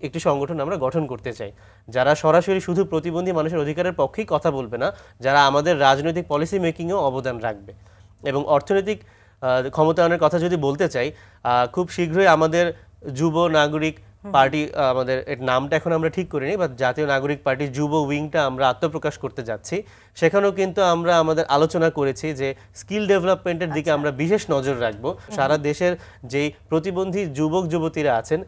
একটি সংগঠন আমরা গঠন করতে চাই, যারা সরাসরি শুধু প্রতিবন্ধী মানুষের অধিকারের পক্ষেই কথা বলবে না, যারা আমাদের রাজনৈতিক পলিসি মেকিংয়েও অবদান রাখবে। এবং অর্থনৈতিক ক্ষমতায়নের কথা যদি বলতে চাই, খুব শীঘ্রই আমাদের যুব নাগরিক পার্টি, আমাদের এর নামটা এখন আমরা ঠিক করিনি, বা জাতীয় নাগরিক পার্টির যুব উইংটা আমরা আত্মপ্রকাশ করতে যাচ্ছি। সেখানেও কিন্তু আমরা আমাদের আলোচনা করেছি যে স্কিল ডেভেলপমেন্টের দিকে আমরা বিশেষ নজর রাখবো। সারা দেশের যেই প্রতিবন্ধী যুবক যুবতীরা আছেন,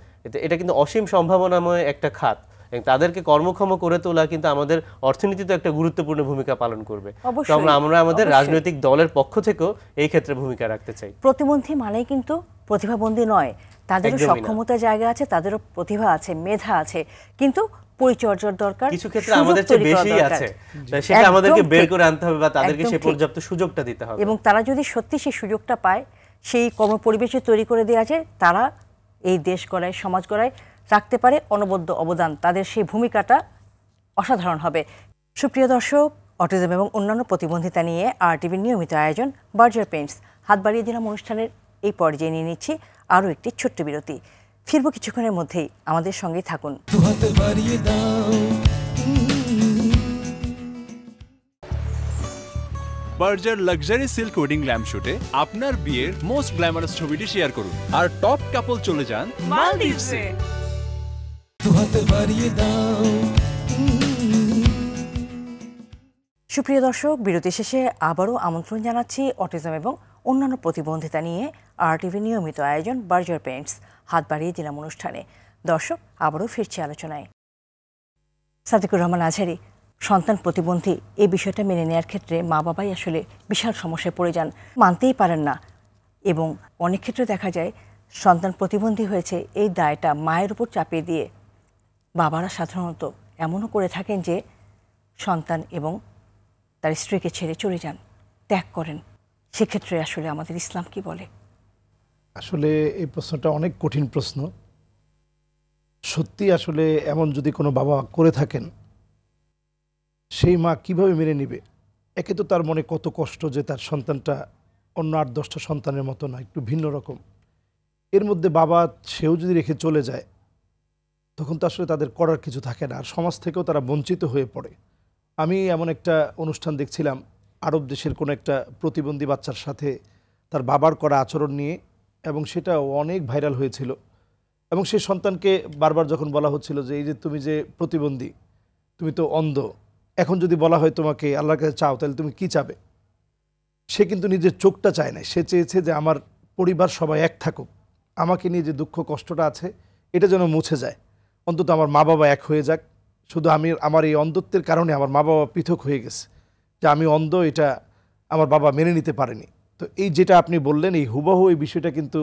এটা কিন্তু অসীম সম্ভাবনাময় একটা খাত, এবং তাদেরকে কর্মক্ষম করে তোলা কিন্তু আমাদের অর্থনীতিতে একটা গুরুত্বপূর্ণ ভূমিকা পালন করবে। তো আমরা আমাদের রাজনৈতিক দলের পক্ষ থেকেও এই ক্ষেত্রে ভূমিকা রাখতে চাই। প্রতিবন্ধী মানেই কিন্তু প্রতিভাবন্ধী নয়, তাদেরও সক্ষমতার জায়গা আছে, তাদেরও প্রতিভা আছে, মেধা আছে, কিন্তু পরিচর্যার দরকার, কিছু ক্ষেত্রে আমাদের চেয়ে বেশি আছে, সেটা আমাদেরকে বের করে আনতে হবে বা তাদেরকে সেই পর্যাপ্ত সুযোগটা দিতে হবে। এবং তারা যদি সত্যি সেই সুযোগটা পায়, সেই কর্মপরিবেশে তৈরি করে দেওয়া যায়, তারা এই দেশ গড়ায়, সমাজ গড়ায় রাখতে পারে অনবদ্য অবদান। তাদের সেই ভূমিকাটা অসাধারণ হবে। সুপ্রিয় দর্শক, অটিজম এবং অন্যান্য প্রতিবন্ধিতা নিয়ে RTV নিয়মিত আয়োজন বার্জার পেইন্টস হাত বাড়িয়ে দিলাম অনুষ্ঠানের এই পর্যায়ে নিয়ে নিচ্ছি আরও একটি ছোট্ট বিরতি। ফিরবো কিছুক্ষণের মধ্যেই, আমাদের সঙ্গেই থাকুন। বার্জার লাক্সারি সিল্ক ওয়েডিং ল্যাম্পশুটে আপনার বিয়ের মোস্ট গ্ল্যামারাস ছবিটি শেয়ার করুন, আর টপ কাপল চলে যান মালদ্বীপসে। সুপ্রিয় দর্শক, বিরতি শেষে আবারও আমন্ত্রণ জানাচ্ছি অটিজম এবং অন্যান্য প্রতিবন্ধিতা নিয়ে RTV নিয়মিত আয়োজন বার্জার পেইন্টস হাত বাড়িয়ে দিলাম অনুষ্ঠানে। দর্শক, আবারও ফিরছি আলোচনায়। সাদিকুর রহমান আজহারী, সন্তান প্রতিবন্ধী এই বিষয়টা মেনে নেওয়ার ক্ষেত্রে মা বাবাই আসলে বিশাল সমস্যায় পড়ে যান, মানতেই পারেন না, এবং অনেক ক্ষেত্রে দেখা যায় সন্তান প্রতিবন্ধী হয়েছে এই দায়টা মায়ের উপর চাপিয়ে দিয়ে বাবারা সাধারণত এমনও করে থাকেন যে সন্তান এবং তার স্ত্রীকে ছেড়ে চলে যান, ত্যাগ করেন। সেক্ষেত্রে আসলে আমাদের ইসলাম কি বলে? আসলে এই প্রশ্নটা অনেক কঠিন প্রশ্ন। সত্যি আসলে এমন যদি কোনো বাবা করে থাকেন, সেই মা কিভাবে মেনে নিবে? একে তো তার মনে কত কষ্ট যে তার সন্তানটা অন্য 8-10টা সন্তানের মতো না, একটু ভিন্ন রকম। এর মধ্যে বাবা সেও যদি রেখে চলে যায়, তখন তো আসলে তাদের করার কিছু থাকে না, আর সমাজ থেকেও তারা বঞ্চিত হয়ে পড়ে। আমি এমন একটা অনুষ্ঠান দেখছিলাম, আরব দেশের কোনো একটা প্রতিবন্ধী বাচ্চার সাথে তার বাবার করা আচরণ নিয়ে, এবং সেটা অনেক ভাইরাল হয়েছিল। এবং সেই সন্তানকে বারবার যখন বলা হচ্ছিল যে এই যে তুমি যে প্রতিবন্ধী, তুমি তো অন্ধ, এখন যদি বলা হয় তোমাকে আল্লাহর কাছে চাও, তাহলে তুমি কি চাবে? সে কিন্তু নিজের চোখটা চায় না, সে চেয়েছে যে আমার পরিবার সবাই এক থাকুক, আমাকে নিয়ে যে দুঃখ কষ্টটা আছে এটা যেন মুছে যায়, অন্তত আমার মা বাবা এক হয়ে যাক। শুধু আমার এই অন্ধত্বের কারণে আমার মা বাবা পৃথক হয়ে গেছে, যে আমি অন্ধ এটা আমার বাবা মেনে নিতে পারেনি। তো এই যেটা আপনি বললেন, এই হুবহু এই বিষয়টা কিন্তু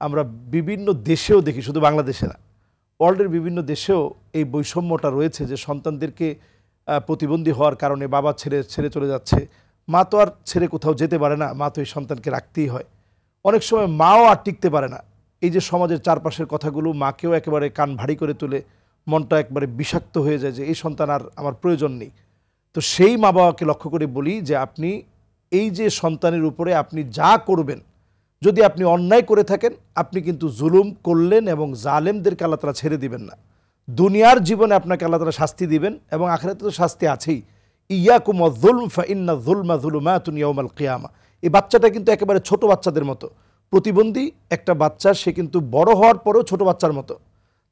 আমরা বিভিন্ন দেশেও দেখি, শুধু বাংলাদেশে না, ওয়ার্ল্ডের বিভিন্ন দেশেও এই বৈষম্যটা রয়েছে, যে সন্তানদেরকে প্রতিবন্ধী হওয়ার কারণে বাবা ছেড়ে চলে যাচ্ছে, মা তো আর ছেড়ে কোথাও যেতে পারে না, মা তো এই সন্তানকে রাখতেই হয়। অনেক সময় মাও আর টিকতে পারে না, এই যে সমাজের চারপাশের কথাগুলো মাকেও একেবারে কান ভারী করে তোলে, মনটা একবারে বিষাক্ত হয়ে যায় যে এই সন্তান আর আমার প্রয়োজন নেই। তো সেই মা বাবাকে লক্ষ্য করে বলি যে আপনি এই যে সন্তানের উপরে আপনি যা করবেন, যদি আপনি অন্যায় করে থাকেন, আপনি কিন্তু জুলুম করলেন এবং জালেমদেরকে আল্লাহ তাআলা ছেড়ে দিবেন না। দুনিয়ার জীবনে আপনাকে আল্লাহ তাআলা শাস্তি দিবেন এবং আখিরাতে তো শাস্তি আছেই। ইয়াকুম ওয়াজ-যুলম ফাইন্না যুলমা যুলুমাতুন ইয়াউমাল কিয়ামা। এই বাচ্চাটা কিন্তু একেবারে ছোট বাচ্চাদের মতো, প্রতিবন্ধী একটা বাচ্চা, সে কিন্তু বড় হওয়ার পরেও ছোট বাচ্চার মতো।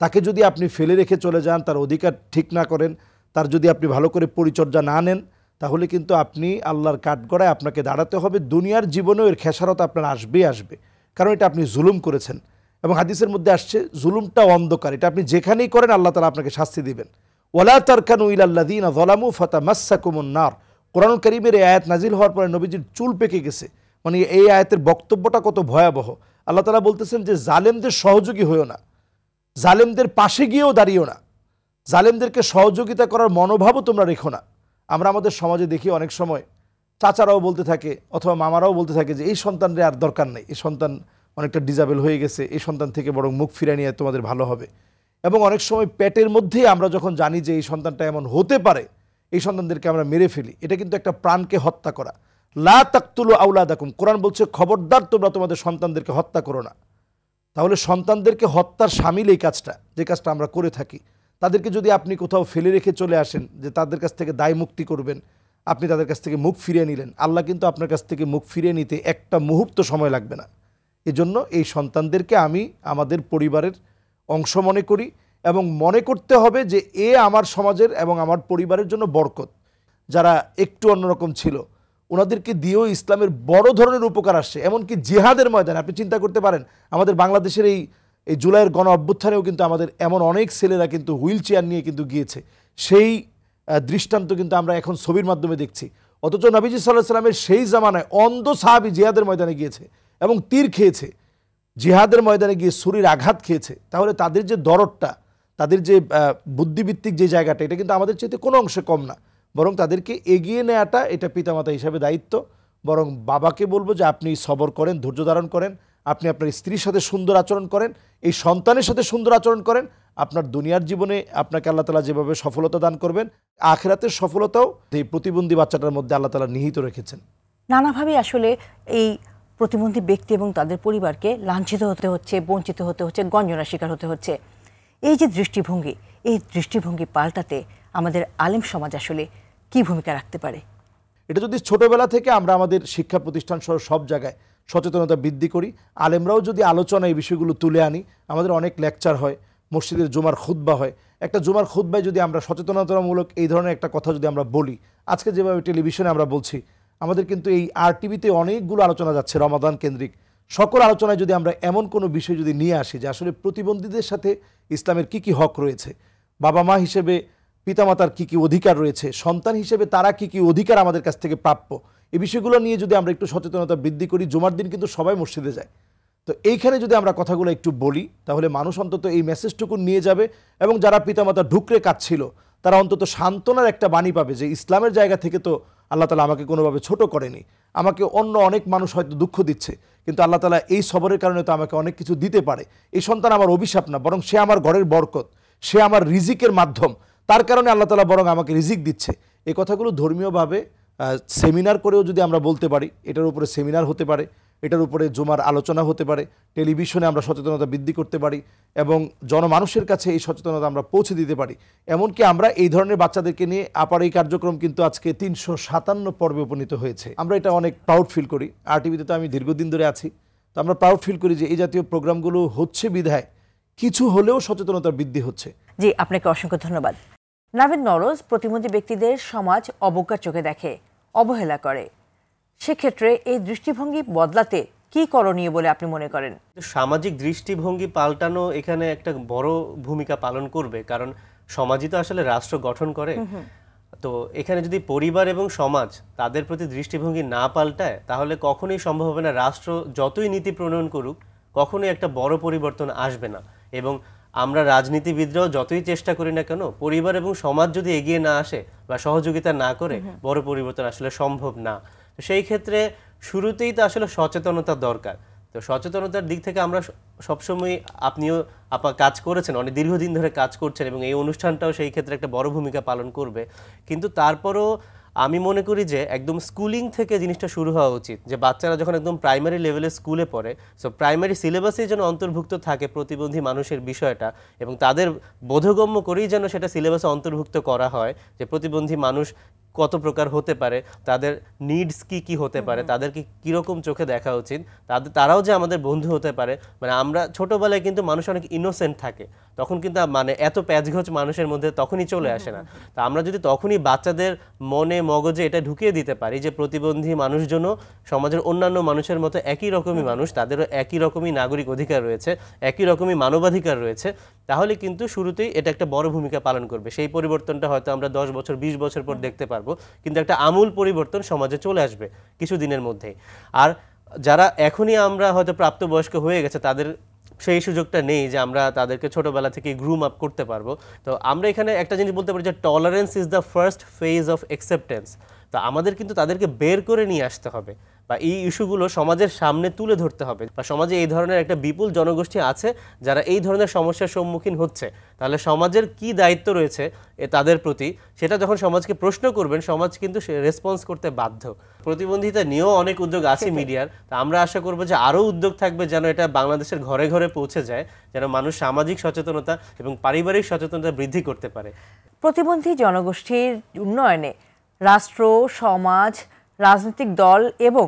তাকে যদি আপনি ফেলে রেখে চলে যান, তার অধিকার ঠিক না করেন, তার যদি আপনি ভালো করে পরিচর্যা না নেন, তাহলে কিন্তু আপনি আল্লাহর কাঠগড়ায় আপনাকে দাঁড়াতে হবে। দুনিয়ার জীবনেও এর খেসারত আপনার আসবেই আসবে, কারণ এটা আপনি জুলুম করেছেন। এবং হাদিসের মধ্যে আসছে জুলুমটা অন্ধকার, এটা আপনি যেখানেই করেন আল্লাহ তাআলা আপনাকে শাস্তি দিবেন। ওয়ালা তারকানু ইলাল্লাযীনা যালামু ফাতামাসসাকুমুন নার। কোরআনুল কারীমের এই আয়াত নাজিল হওয়ার পরে নবীজির চুল পেকে গেছে, মানে এই আয়াতের বক্তব্যটা কত ভয়াবহ। আল্লাহ তাআলা বলতেছেন যে জালেমদের সহযোগী হইও না, জালেমদের পাশে গিয়েও দাঁড়িও না, জালেমদেরকে সহযোগিতা করার মনোভাবও তোমরা রেখো না। আমরা আমাদের সমাজে দেখি অনেক সময় চাচারাও বলতে থাকে অথবা মামারাও বলতে থাকে যে এই সন্তানরে আর দরকার নেই, এই সন্তান অনেকটা ডিজাবেল হয়ে গেছে, এই সন্তান থেকে বরং মুখ ফিরে নিয়ে তোমাদের ভালো হবে। এবং অনেক সময় পেটের মধ্যেই আমরা যখন জানি যে এই সন্তানটা এমন হতে পারে, এই সন্তানদেরকে আমরা মেরে ফেলি। এটা কিন্তু একটা প্রাণকে হত্যা করা। লা তাকতুলু আওলাদাকুম, কোরআন বলছে খবরদার তোমরা তোমাদের সন্তানদেরকে হত্যা করো না। তাহলে সন্তানদেরকে হত্যার শামিল এই কাজটা, যে কাজটা আমরা করে থাকি। তাদেরকে যদি আপনি কোথাও ফেলে রেখে চলে আসেন যে তাদের কাছ থেকে দায় মুক্তি করবেন, আপনি তাদের কাছ থেকে মুখ ফিরিয়ে নিলেন, আল্লাহ কিন্তু আপনার কাছ থেকে মুখ ফিরিয়ে নিতে একটা মুহূর্ত সময় লাগবে না। এজন্য এই সন্তানদেরকে আমি আমাদের পরিবারের অংশ মনে করি এবং মনে করতে হবে যে এ আমার সমাজের এবং আমার পরিবারের জন্য বরকত। যারা একটু অন্যরকম ছিল ওনাদেরকে দিয়েও ইসলামের বড় ধরনের উপকার আসছে, এমনকি জিহাদের ময়দানে। আপনি চিন্তা করতে পারেন আমাদের বাংলাদেশের এই জুলাইয়ের গণ অভ্যুত্থানেও কিন্তু আমাদের এমন অনেক ছেলেরা কিন্তু হুইল চেয়ার নিয়ে কিন্তু গিয়েছে, সেই দৃষ্টান্ত কিন্তু আমরা এখন ছবির মাধ্যমে দেখছি। অথচ নবীজি সাল্লাল্লাহু আলাইহি সাল্লামের সেই জামানায় অন্ধ সাহাবী জিহাদের ময়দানে গিয়েছে এবং তীর খেয়েছে, জিহাদের ময়দানে গিয়ে ছুরির আঘাত খেয়েছে। তাহলে তাদের যে দরদটা, তাদের যে বুদ্ধিভিত্তিক যে জায়গাটা, এটা কিন্তু আমাদের চাইতে কোনো অংশে কম না, বরং তাদেরকে এগিয়ে নেওয়াটা এটা পিতামাতা হিসাবে দায়িত্ব। বরং বাবাকে বলবো যে আপনি সবর করেন, ধৈর্য ধারণ করেন, আপনি আপনার স্ত্রীর সাথে সুন্দর আচরণ করেন, এই সন্তানের সাথে সুন্দর আচরণ করেন। আপনার দুনিয়ার জীবনে আপনাকে আল্লাহ তাআলা যেভাবে সফলতা দান করবেন, আখিরাতের সফলতাও এই প্রতিবন্ধী বাচ্চাটার মধ্যে আল্লাহ তাআলা নিহিত রেখেছেন। নানাভাবে আসলে এই প্রতিবন্ধী ব্যক্তি এবং তাদের পরিবারকে লাঞ্ছিত হতে হচ্ছে, বঞ্চিত হতে হচ্ছে, গঞ্জনার শিকার হতে হচ্ছে। এই যে দৃষ্টিভঙ্গি, এই দৃষ্টিভঙ্গি পাল্টাতে আমাদের আলেম সমাজ আসলে কি ভূমিকা রাখতে পারে? এটা যদি ছোটবেলা থেকে আমরা আমাদের শিক্ষা প্রতিষ্ঠান সহ সব জায়গায় সচেতনতা বৃদ্ধি করি, আলেমরাও যদি আলোচনা এই বিষয়গুলো তুলে আনি, আমাদের অনেক লেকচার হয়, মসজিদের জুমার খুতবা হয়, একটা জুমার খুতবায় যদি আমরা সচেতনতামূলক এই ধরনের একটা কথা যদি আমরা বলি, আজকে যেভাবে টেলিভিশনে আমরা বলছি, আমাদের কিন্তু এই RTVতে অনেকগুলো আলোচনা যাচ্ছে রমাদান কেন্দ্রিক, সকল আলোচনায় যদি আমরা এমন কোনো বিষয় যদি নিয়ে আসি যে আসলে প্রতিবন্ধীদের সাথে ইসলামের কি কি হক রয়েছে, বাবা মা হিসেবে পিতামাতার কি কি অধিকার রয়েছে, সন্তান হিসেবে তারা কি কি অধিকার আমাদের কাছ থেকে প্রাপ্য, এই বিষয়গুলো নিয়ে যদি আমরা একটু সচেতনতা বৃদ্ধি করি, জুমার দিন কিন্তু সবাই মসজিদে যায়, তো এইখানে যদি আমরা কথাগুলো একটু বলি, তাহলে মানুষ অন্তত এই মেসেজটুকু নিয়ে যাবে এবং যারা পিতামাতা ঢুকরে কাঁদছিল তারা অন্তত সান্ত্বনার একটা বাণী পাবে যে ইসলামের জায়গা থেকে তো আল্লাহ তাআলা আমাকে কোনোভাবে ছোট করেনি, আমাকে অন্য অনেক মানুষ হয়তো দুঃখ দিচ্ছে, কিন্তু আল্লাহ তাআলা এই সবরের কারণে তো আমাকে অনেক কিছু দিতে পারে। এই সন্তান আমার অভিশাপ না, বরং সে আমার ঘরের বরকত, সে আমার রিজিকের মাধ্যম, তার কারণে আল্লাহ তাআলা বরং আমাকে রিজিক দিচ্ছে। এই কথাগুলো ধর্মীয়ভাবে সেমিনার করেও যদি আমরা বলতে পারি, এটার উপরে সেমিনার হতে পারে, এটার উপরে জুমার আলোচনা হতে পারে, টেলিভিশনে আমরা সচেতনতা বৃদ্ধি করতে পারি এবং জনমানুষের কাছে এই সচেতনতা আমরা পৌঁছে দিতে পারি। এমনকি আমরা এই ধরনের বাচ্চাদেরকে নিয়ে আপার এই কার্যক্রম কিন্তু আজকে 357 পর্বে উপনীত হয়েছে। আমরা এটা অনেক প্রাউড ফিল করি। RTVতে তো আমি দীর্ঘদিন ধরে আছি, তো আমরা প্রাউড ফিল করি যে এই জাতীয় প্রোগ্রামগুলো হচ্ছে বিধায় কিছু হলেও সচেতনতা বৃদ্ধি হচ্ছে। জি, আপনাকে অসংখ্য ধন্যবাদ। নাভিদ নওরোজ, প্রতিবন্ধী ব্যক্তিদের সমাজ অবজ্ঞার চোখে দেখে, অবহেলা করে, সেক্ষেত্রে এই দৃষ্টিভঙ্গি বদলাতে কি করণীয় বলে আপনি মনে করেন? সামাজিক দৃষ্টিভঙ্গি পাল্টানো এখানে একটা বড় ভূমিকা পালন করবে, কারণ সমাজই তো আসলে রাষ্ট্র গঠন করে। তো এখানে যদি পরিবার এবং সমাজ তাদের প্রতি দৃষ্টিভঙ্গি না পাল্টায়, তাহলে কখনোই সম্ভব হবে না, রাষ্ট্র যতই নীতি প্রণয়ন করুক কখনোই একটা বড় পরিবর্তন আসবে না। এবং আমরা রাজনীতিবিদরাও যতই চেষ্টা করি না কেন, পরিবার এবং সমাজ যদি এগিয়ে না আসে বা সহযোগিতা না করে, বড় পরিবর্তন আসলে সম্ভব না। তো সেই ক্ষেত্রে শুরুতেই তো আসলে সচেতনতা দরকার। তো সচেতনতার দিক থেকে আমরা সবসময়, আপনিও কাজ করেছেন, অনেক দীর্ঘদিন ধরে কাজ করছেন এবং এই অনুষ্ঠানটাও সেই ক্ষেত্রে একটা বড় ভূমিকা পালন করবে। কিন্তু তারপরও আমি মনে করি যে একদম স্কুলিং থেকে জিনিসটা শুরু হওয়া উচিত, যে বাচ্চারা যখন একদম প্রাইমারি লেভেলে স্কুলে পড়ে, সো প্রাইমারি সিলেবাসে যেন অন্তর্ভুক্ত থাকে প্রতিবন্ধী মানুষের বিষয়টা, এবং তাদের বোধগম্য করেই যেন সেটা সিলেবাসে অন্তর্ভুক্ত করা হয় যে প্রতিবন্ধী মানুষ কত প্রকার হতে পারে, তাদের নিডস কি কি হতে পারে, তাদেরকে কীরকম চোখে দেখা উচিত, তারাও যে আমাদের বন্ধু হতে পারে। মানে আমরা ছোটোবেলায় কিন্তু মানুষ অনেক ইনোসেন্ট থাকে, তখন কিন্তু মানে এত প্যাচঘোচ মানুষের মধ্যে তখনই চলে আসে না। তা আমরা যদি তখনই বাচ্চাদের মনে মগজে এটা ঢুকিয়ে দিতে পারি যে প্রতিবন্ধী মানুষজনও সমাজের অন্যান্য মানুষের মতো একই রকমই মানুষ, তাদেরও একই রকমই নাগরিক অধিকার রয়েছে, একই রকমই মানবাধিকার রয়েছে, তাহলে কিন্তু শুরুতেই এটা একটা বড় ভূমিকা পালন করবে। সেই পরিবর্তনটা হয়তো আমরা 10 বছর 20 বছর পর দেখতে পারবো, কিন্তু একটা আমূল পরিবর্তন সমাজে চলে আসবে কিছুদিনের মধ্যেই। আর যারা এখনই আমরা হয়তো প্রাপ্তবয়স্ক হয়ে গেছে, তাদের সেই সুযোগটা নেই যে আমরা তাদেরকে ছোটবেলা থেকে গ্রুম আপ করতে পারবো। তো আমরা এখানে একটা জিনিস বলতে পারি যে tolerance is the first phase of acceptance. তো আমাদের কিন্তু তাদেরকে বের করে নিয়ে আসতে হবে, বা এই ইস্যুগুলো সমাজের সামনে তুলে ধরতে হবে, বা সমাজে এই ধরনের একটা বিপুল জনগোষ্ঠী আছে যারা এই ধরনের সমস্যার সম্মুখীন হচ্ছে, তাহলে সমাজের কি দায়িত্ব রয়েছে তাদের প্রতি, সেটা যখন সমাজকে প্রশ্ন করবেন, সমাজ কিন্তু রেসপন্স করতে বাধ্য। প্রতিবন্ধিতা নিয়েও অনেক উদ্যোগ আছে মিডিয়ার, তা আমরা আশা করবো যে আরও উদ্যোগ থাকবে যেন এটা বাংলাদেশের ঘরে ঘরে পৌঁছে যায়, যেন মানুষ সামাজিক সচেতনতা এবং পারিবারিক সচেতনতা বৃদ্ধি করতে পারে। প্রতিবন্ধী জনগোষ্ঠীর উন্নয়নে রাষ্ট্র, সমাজ, রাজনৈতিক দল এবং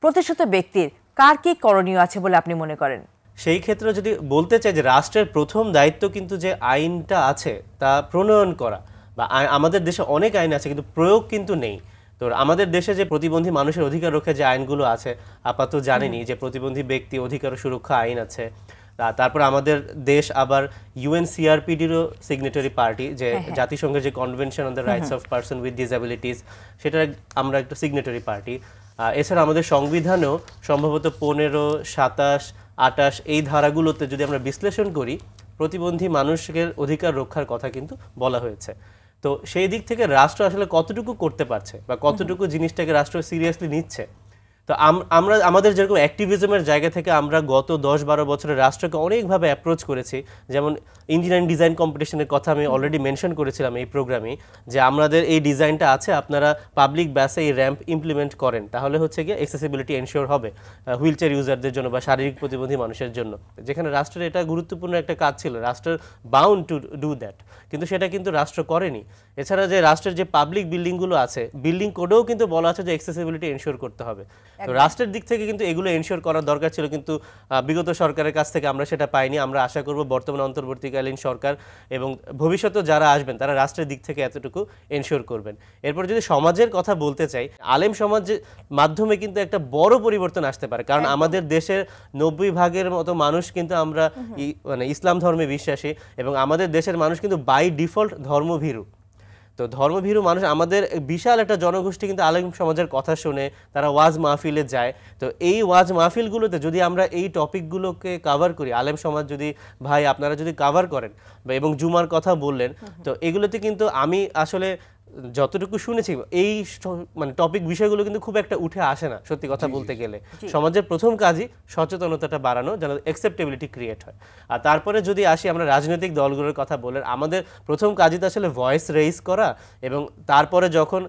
প্রতিষ্ঠিত ব্যক্তির কার কি করণীয় আছে বলে আপনি মনে করেন? সেই ক্ষেত্রে যদি বলতে চাই যে রাষ্ট্রের প্রথম দায়িত্ব কিন্তু যে আইনটা আছে তা প্রণয়ন করা, বা আমাদের দেশে অনেক আইন আছে কিন্তু প্রয়োগ কিন্তু নেই। তো আমাদের দেশে যে প্রতিবন্ধী মানুষের অধিকার রক্ষা যে আইনগুলো আছে, আপাতত জানেনি যে প্রতিবন্ধী ব্যক্তি অধিকার ও সুরক্ষা আইন আছে। তারপর আমাদের দেশ আবার UNCRPDরও সিগনেটারি পার্টি, যে জাতিসংঘের যে convention on the rights of person with disabilities, সেটার আমরা একটা সিগনেটারি পার্টি। এছাড়া আমাদের সংবিধানেও সম্ভবত 15, 27, 28 এই ধারাগুলোতে যদি আমরা বিশ্লেষণ করি, প্রতিবন্ধী মানুষের অধিকার রক্ষার কথা কিন্তু বলা হয়েছে। তো সেই দিক থেকে রাষ্ট্র আসলে কতটুকু করতে পারছে, বা কতটুকু জিনিসটাকে রাষ্ট্র সিরিয়াসলি নিচ্ছে। তো আমরা আমাদের যেরকম অ্যাক্টিভিজমের জায়গা থেকে আমরা গত 10-12 বছরে রাষ্ট্রকে অনেকভাবে অ্যাপ্রোচ করেছি। যেমন ইঞ্জিনিয়ারিং ডিজাইন কম্পিটিশনের কথা আমি অলরেডি মেনশন করেছিলাম এই প্রোগ্রামে, যে আমাদের এই ডিজাইনটা আছে, আপনারা পাবলিক বাসে এই র্যাম্প ইমপ্লিমেন্ট করেন, তাহলে হচ্ছে গিয়ে অ্যাক্সেসিবিলিটি এনশিওর হবে হুইল চেয়ার ইউজারদের জন্য বা শারীরিক প্রতিবন্ধী মানুষের জন্য, যেখানে রাষ্ট্রের এটা গুরুত্বপূর্ণ একটা কাজ ছিল, রাষ্ট্রের বাউন্ড টু ডু দ্যাট, কিন্তু সেটা কিন্তু রাষ্ট্র করেনি। এছাড়া যে রাষ্ট্রের যে পাবলিক বিল্ডিংগুলো আছে, বিল্ডিং কোডেও কিন্তু বলা আছে যে অ্যাক্সেসিবিলিটি এনশিওর করতে হবে। তো রাষ্ট্রের দিক থেকে কিন্তু এগুলো এনশিওর করার দরকার ছিল, কিন্তু বিগত সরকারের কাছ থেকে আমরা সেটা পাইনি। আমরা আশা করব বর্তমান অন্তর্বর্তীকালীন সরকার এবং ভবিষ্যতে যারা আসবেন তারা রাষ্ট্রের দিক থেকে এতটুকু এনশিওর করবেন। এরপর যদি সমাজের কথা বলতে চাই, আলেম সমাজের মাধ্যমে কিন্তু একটা বড় পরিবর্তন আসতে পারে, কারণ আমাদের দেশের 90% মতো মানুষ কিন্তু আমরা মানে ইসলাম ধর্মে বিশ্বাসী, এবং আমাদের দেশের মানুষ কিন্তু বাই ডিফল্ট ধর্মভীরু। তো ধর্মভীরু মানুষ, আমাদের বিশাল একটা জনগোষ্ঠী কিন্তু আলেম সমাজের কথা শুনে, তারা ওয়াজ মাহফিলে যায়। তো এই ওয়াজ মাহফিলগুলোতে যদি আমরা এই টপিকগুলোকে কাভার করি, আলেম সমাজ যদি ভাই আপনারা যদি কাভার করেন, এবং জুমার কথা বললেন, তো এগুলোতে কিন্তু আমি আসলে যতটুকু শুনেছি এই মানে টপিক বিষয়গুলো কিন্তু খুব একটা উঠে আসে না সত্যি কথা বলতে গেলে। সমাজের প্রথম কাজই সচেতনতাটা বাড়ানো, যেন অ্যাকসেপ্টেবিলিটি ক্রিয়েট হয়। আর তারপরে যদি আসি আমরা রাজনৈতিক দলগুলোর কথা বলেন, আমাদের প্রথম কাজই তো আসলে ভয়েস রেইজ করা, এবং তারপরে যখন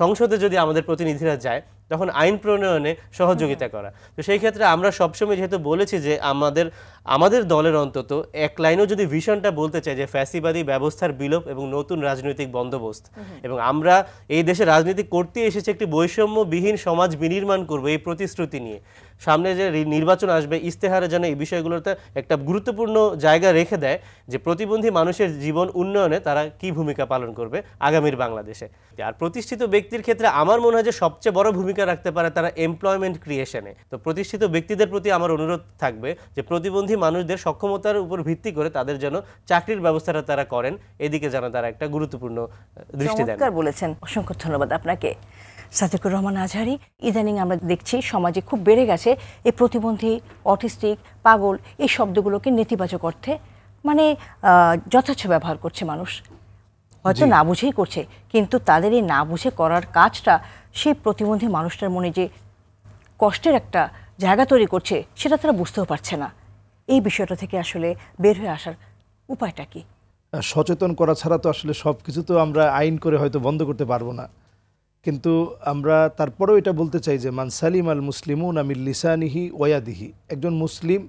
সংসদে যদি আমাদের প্রতিনিধিরা যায় তখন আইন প্রণয়নে সহযোগিতা করা। তো সেই ক্ষেত্রে আমরা সবসময় যেহেতু বলেছি যে আমাদের দলের অন্তত এক লাইনেও যদি ভিশনটা বলতে চাই যে ফ্যাসিবাদী ব্যবস্থার বিলোপ এবং নতুন রাজনৈতিক বন্দোবস্ত, এবং আমরা এই দেশে রাজনীতি করতে এসেছি একটি বৈষম্যবিহীন সমাজ বিনির্মাণ করবো এই প্রতিশ্রুতি নিয়ে। সামনে যে নির্বাচন আসবে, ইস্তেহারে যেন এই বিষয়গুলোতে একটা গুরুত্বপূর্ণ জায়গা রেখে দেয় যে প্রতিবন্ধী মানুষের জীবন উন্নয়নে তারা কি ভূমিকা পালন করবে আগামীর বাংলাদেশে। আর প্রতিষ্ঠিত ব্যক্তির ক্ষেত্রে আমার মনে হয় যে সবচেয়ে বড় ভূমিকা রাখতে পারে তারা এমপ্লয়মেন্ট ক্রিয়েশনে। তো প্রতিষ্ঠিত ব্যক্তিদের প্রতি আমার অনুরোধ থাকবে যে প্রতিবন্ধী মানুষদের সক্ষমতার উপর ভিত্তি করে তাদের যেন চাকরির ব্যবস্থাটা তারা করেন, এদিকে যেন তারা একটা গুরুত্বপূর্ণ দৃষ্টি দেন। বলেছেন, অসংখ্য ধন্যবাদ আপনাকে। সাদেকুর রহমান আজহারী, ইদানিং আমরা দেখছি সমাজে খুব বেড়ে গেছে এই প্রতিবন্ধী, অটিস্টিক, পাগল এই শব্দগুলোকে নেতিবাচক অর্থে মানে যথেচ্ছ ব্যবহার করছে মানুষ। হয়তো না বুঝেই করছে, কিন্তু তাদের এই না বুঝে করার কাজটা সেই প্রতিবন্ধী মানুষটার মনে যে কষ্টের একটা জায়গা তৈরি করছে সেটা তারা বুঝতেও পারছে না। এই বিষয়টা থেকে আসলে বের হয়ে আসার উপায়টা কি? সচেতন করা ছাড়া তো আসলে সব কিছু তো আমরা আইন করে হয়তো বন্ধ করতে পারবো না, কিন্তু আমরা তারপরেও এটা বলতে চাই যে মান সালিম আল মুসলিমুন মিন লিসানিহি ওয়াদিহি, একজন মুসলিম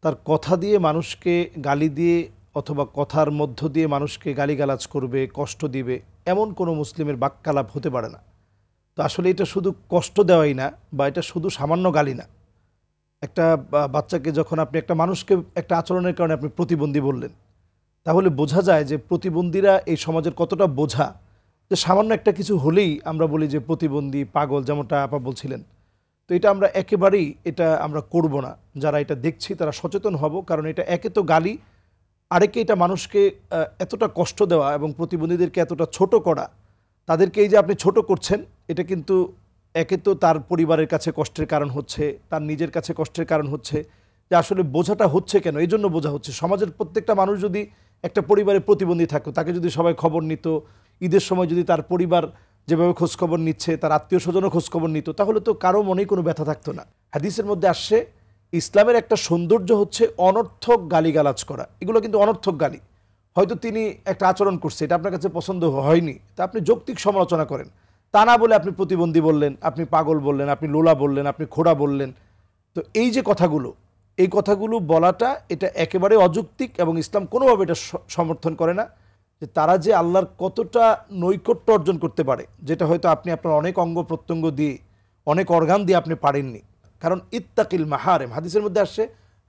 তার কথা দিয়ে মানুষকে গালি দিয়ে অথবা কথার মধ্য দিয়ে মানুষকে গালিগালাজ করবে, কষ্ট দিবে, এমন কোনো মুসলিমের বাক্যালাপ হতে পারে না। তো আসলে এটা শুধু কষ্ট দেওয়াই না, বা এটা শুধু সামান্য গালি না। একটা বাচ্চাকে যখন আপনি একটা মানুষকে একটা আচরণের কারণে আপনি প্রতিবন্ধী বললেন, তাহলে বোঝা যায় যে প্রতিবন্ধীরা এই সমাজের কতটা বোঝা, যে সামান্য একটা কিছু হলেই আমরা বলি যে প্রতিবন্ধী, পাগল, যেমনটা আপা বলছিলেন। তো এটা আমরা একেবারেই এটা আমরা করব না। যারা এটা দেখছি তারা সচেতন হব, কারণ এটা একে তো গালি, আরেকে এটা মানুষকে এতটা কষ্ট দেওয়া এবং প্রতিবন্ধীদেরকে এতটা ছোট করা, তাদেরকে এই যে আপনি ছোট করছেন, এটা কিন্তু একে তো তার পরিবারের কাছে কষ্টের কারণ হচ্ছে, তার নিজের কাছে কষ্টের কারণ হচ্ছে, যে আসলে বোঝাটা হচ্ছে কেন, এই জন্য বোঝা হচ্ছে। সমাজের প্রত্যেকটা মানুষ যদি একটা পরিবারে প্রতিবন্ধী থাকতো, তাকে যদি সবাই খবর নিত, ঈদের সময় যদি তার পরিবার যেভাবে খোঁজখবর নিচ্ছে তার আত্মীয় স্বজনও খোঁজখবর নিত, তাহলে তো কারো মনেই কোনো ব্যথা থাকতো না। হাদিসের মধ্যে আসছে ইসলামের একটা সৌন্দর্য হচ্ছে অনর্থক গালিগালাজ করা। এগুলো কিন্তু অনর্থক গালি, হয়তো তিনি একটা আচরণ করছে, এটা আপনার কাছে পছন্দ হয়নি, তা আপনি যৌক্তিক সমালোচনা করেন, তা না বলে আপনি প্রতিবন্ধী বললেন, আপনি পাগল বললেন, আপনি লোলা বললেন, আপনি খোড়া বললেন। তো এই যে কথাগুলো, এই কথাগুলো বলাটা এটা একেবারে অযৌক্তিক, এবং ইসলাম কোনোভাবে এটা সমর্থন করে না। যে তারা যে আল্লাহর কতটা নৈকট্য অর্জন করতে পারে, যেটা হয়তো আপনি আপনার অনেক অঙ্গ প্রত্যঙ্গ দিয়ে, অনেক অর্গান দিয়ে আপনি পারেননি। কারণ ইত্তাকিল মাহারেম, হাদিসের মধ্যে আসছে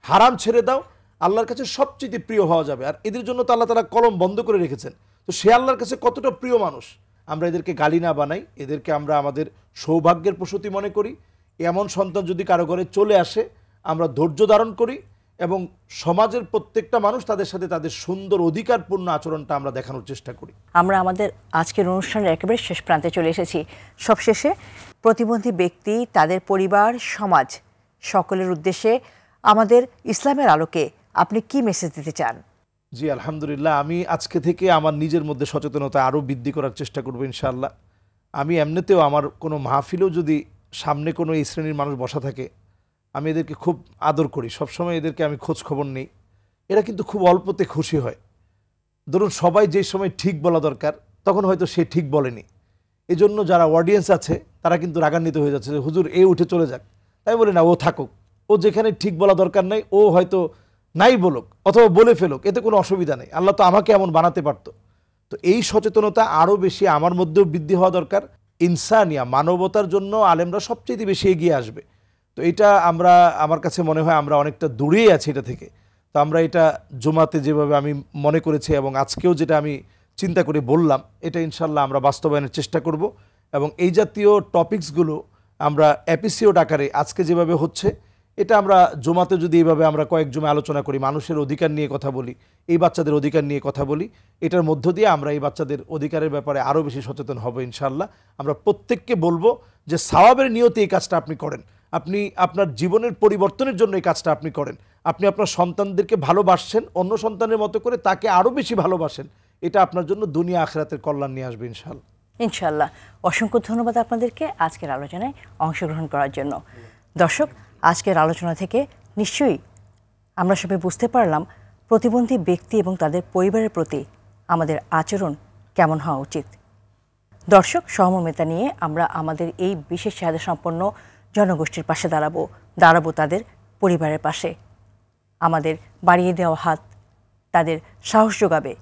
হারাম ছেড়ে দাও, আল্লাহর কাছে সবচেয়ে প্রিয় হওয়া যাবে। আর এদের জন্য তো আল্লাহ তাআলা কলম বন্ধ করে রেখেছেন। তো সে আল্লাহর কাছে কতটা প্রিয় মানুষ, আমরা এদেরকে গালি না বানাই, এদেরকে আমরা আমাদের সৌভাগ্যের প্রসূতি মনে করি। এমন সন্তান যদি কারো ঘরে চলে আসে, আমরা ধৈর্য ধারণ করি এবং সমাজের প্রত্যেকটা মানুষ তাদের সাথে তাদের সুন্দর অধিকারপূর্ণ আচরণটা আমরা দেখানোর চেষ্টা করি। আমরা আমাদের আজকের অনুষ্ঠানের একেবারে শেষ প্রান্তে চলে এসেছি। সবশেষে প্রতিবন্ধী ব্যক্তি, তাদের পরিবার, সমাজ সকলের উদ্দেশ্যে আমাদের ইসলামের আলোকে আপনি কি মেসেজ দিতে চান? জি আলহামদুলিল্লাহ, আমি আজকে থেকে আমার নিজের মধ্যে সচেতনতা আরও বৃদ্ধি করার চেষ্টা করবো ইনশাআল্লাহ। আমি এমনিতেও আমার কোনো মাহফিলেও যদি সামনে কোনো এই শ্রেণীর মানুষ বসা থাকে, আমি এদেরকে খুব আদর করি, সবসময় এদেরকে আমি খোঁজ খবর নেই। এরা কিন্তু খুব অল্পতে খুশি হয়। ধরুন সবাই যে সময় ঠিক বলা দরকার তখন হয়তো সে ঠিক বলেনি, এই জন্য যারা অডিয়েন্স আছে তারা কিন্তু রাগান্বিত হয়ে যাচ্ছে যে হুজুর এ উঠে চলে যাক। তাই বলি না, ও থাকুক, ও যেখানে ঠিক বলা দরকার নাই ও হয়তো নাই বলুক অথবা বলে ফেলুক, এতে কোনো অসুবিধা নেই, আল্লাহ তো আমাকে এমন বানাতে পারতো। তো এই সচেতনতা আরও বেশি আমার মধ্যেও বৃদ্ধি হওয়া দরকার। ইনসানিয়া, মানবতার জন্য আলেমরা সবচেয়ে বেশি এগিয়ে আসবে। তো এটা আমার কাছে মনে হয় আমরা অনেকটা দূরেই আছি এটা থেকে। তো আমরা এটা জুমাতে যেভাবে আমি মনে করেছি এবং আজকেও যেটা আমি চিন্তা করে বললাম, এটা ইনশাল্লাহ আমরা বাস্তবায়নের চেষ্টা করব। এবং এই জাতীয় টপিকসগুলো আমরা এপিসোড আকারে আজকে যেভাবে হচ্ছে, এটা আমরা জুমাতে যদি এইভাবে আমরা কয়েক জমে আলোচনা করি, মানুষের অধিকার নিয়ে কথা বলি, এই বাচ্চাদের অধিকার নিয়ে কথা বলি, এটার মধ্য দিয়ে আমরা এই বাচ্চাদের অধিকারের ব্যাপারে আরও বেশি সচেতন হব ইনশাআল্লাহ। আমরা প্রত্যেককে বলবো যে সওয়াবের নিয়তে এই কাজটা আপনি করেন, আপনি আপনার জীবনের পরিবর্তনের জন্য এই কাজটা আপনি করেন। আপনি আপনার সন্তানদেরকে ভালোবাসছেন, অন্য সন্তানের মতো করে তাকে আরও বেশি ভালোবাসেন, এটা আপনার জন্য দুনিয়া আখিরাতের কল্যাণ নিয়ে আসবে ইনশাআল্লাহ। ইনশাআল্লাহ। অসংখ্য ধন্যবাদ আপনাদেরকে আজকের আলোচনায় অংশগ্রহণ করার জন্য। দর্শক, আজকের আলোচনা থেকে নিশ্চয়ই আমরা সবাই বুঝতে পারলাম প্রতিবন্ধী ব্যক্তি এবং তাদের পরিবারের প্রতি আমাদের আচরণ কেমন হওয়া উচিত। দর্শক, সহমর্মিতা নিয়ে আমরা আমাদের এই বিশেষ চাহিদা সম্পন্ন জনগোষ্ঠীর পাশে দাঁড়াবো তাদের পরিবারের পাশে। আমাদের বাড়িয়ে দেওয়া হাত তাদের সাহস যোগাবে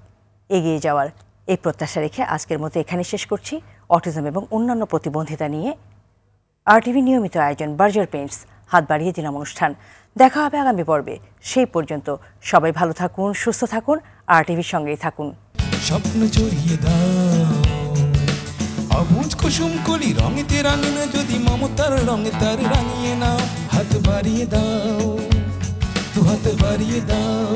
এগিয়ে যাওয়ার, এই প্রত্যাশা রেখে আজকের মতো এখানে শেষ করছি। অটিজম এবং অন্যান্য প্রতিবন্ধিতা নিয়ে RTV নিয়মিত আয়োজন বার্জার পেইন্টস হাত বাড়িয়ে দিলাম অনুষ্ঠান। দেখা হবে আগামী পর্বে। সেই পর্যন্ত সবাই ভালো থাকুন, সুস্থ থাকুন, RTVর সঙ্গেই থাকুন। স্বপ্ন জড়িয়ে দাও অবুঝ কুসুম কলি রঙেতে রাঙিয়ে, যদি মমতার রঙে তার রাঙিয়ে নাও, হাত বাড়িয়ে দাও, দু হাত বাড়িয়ে দাও।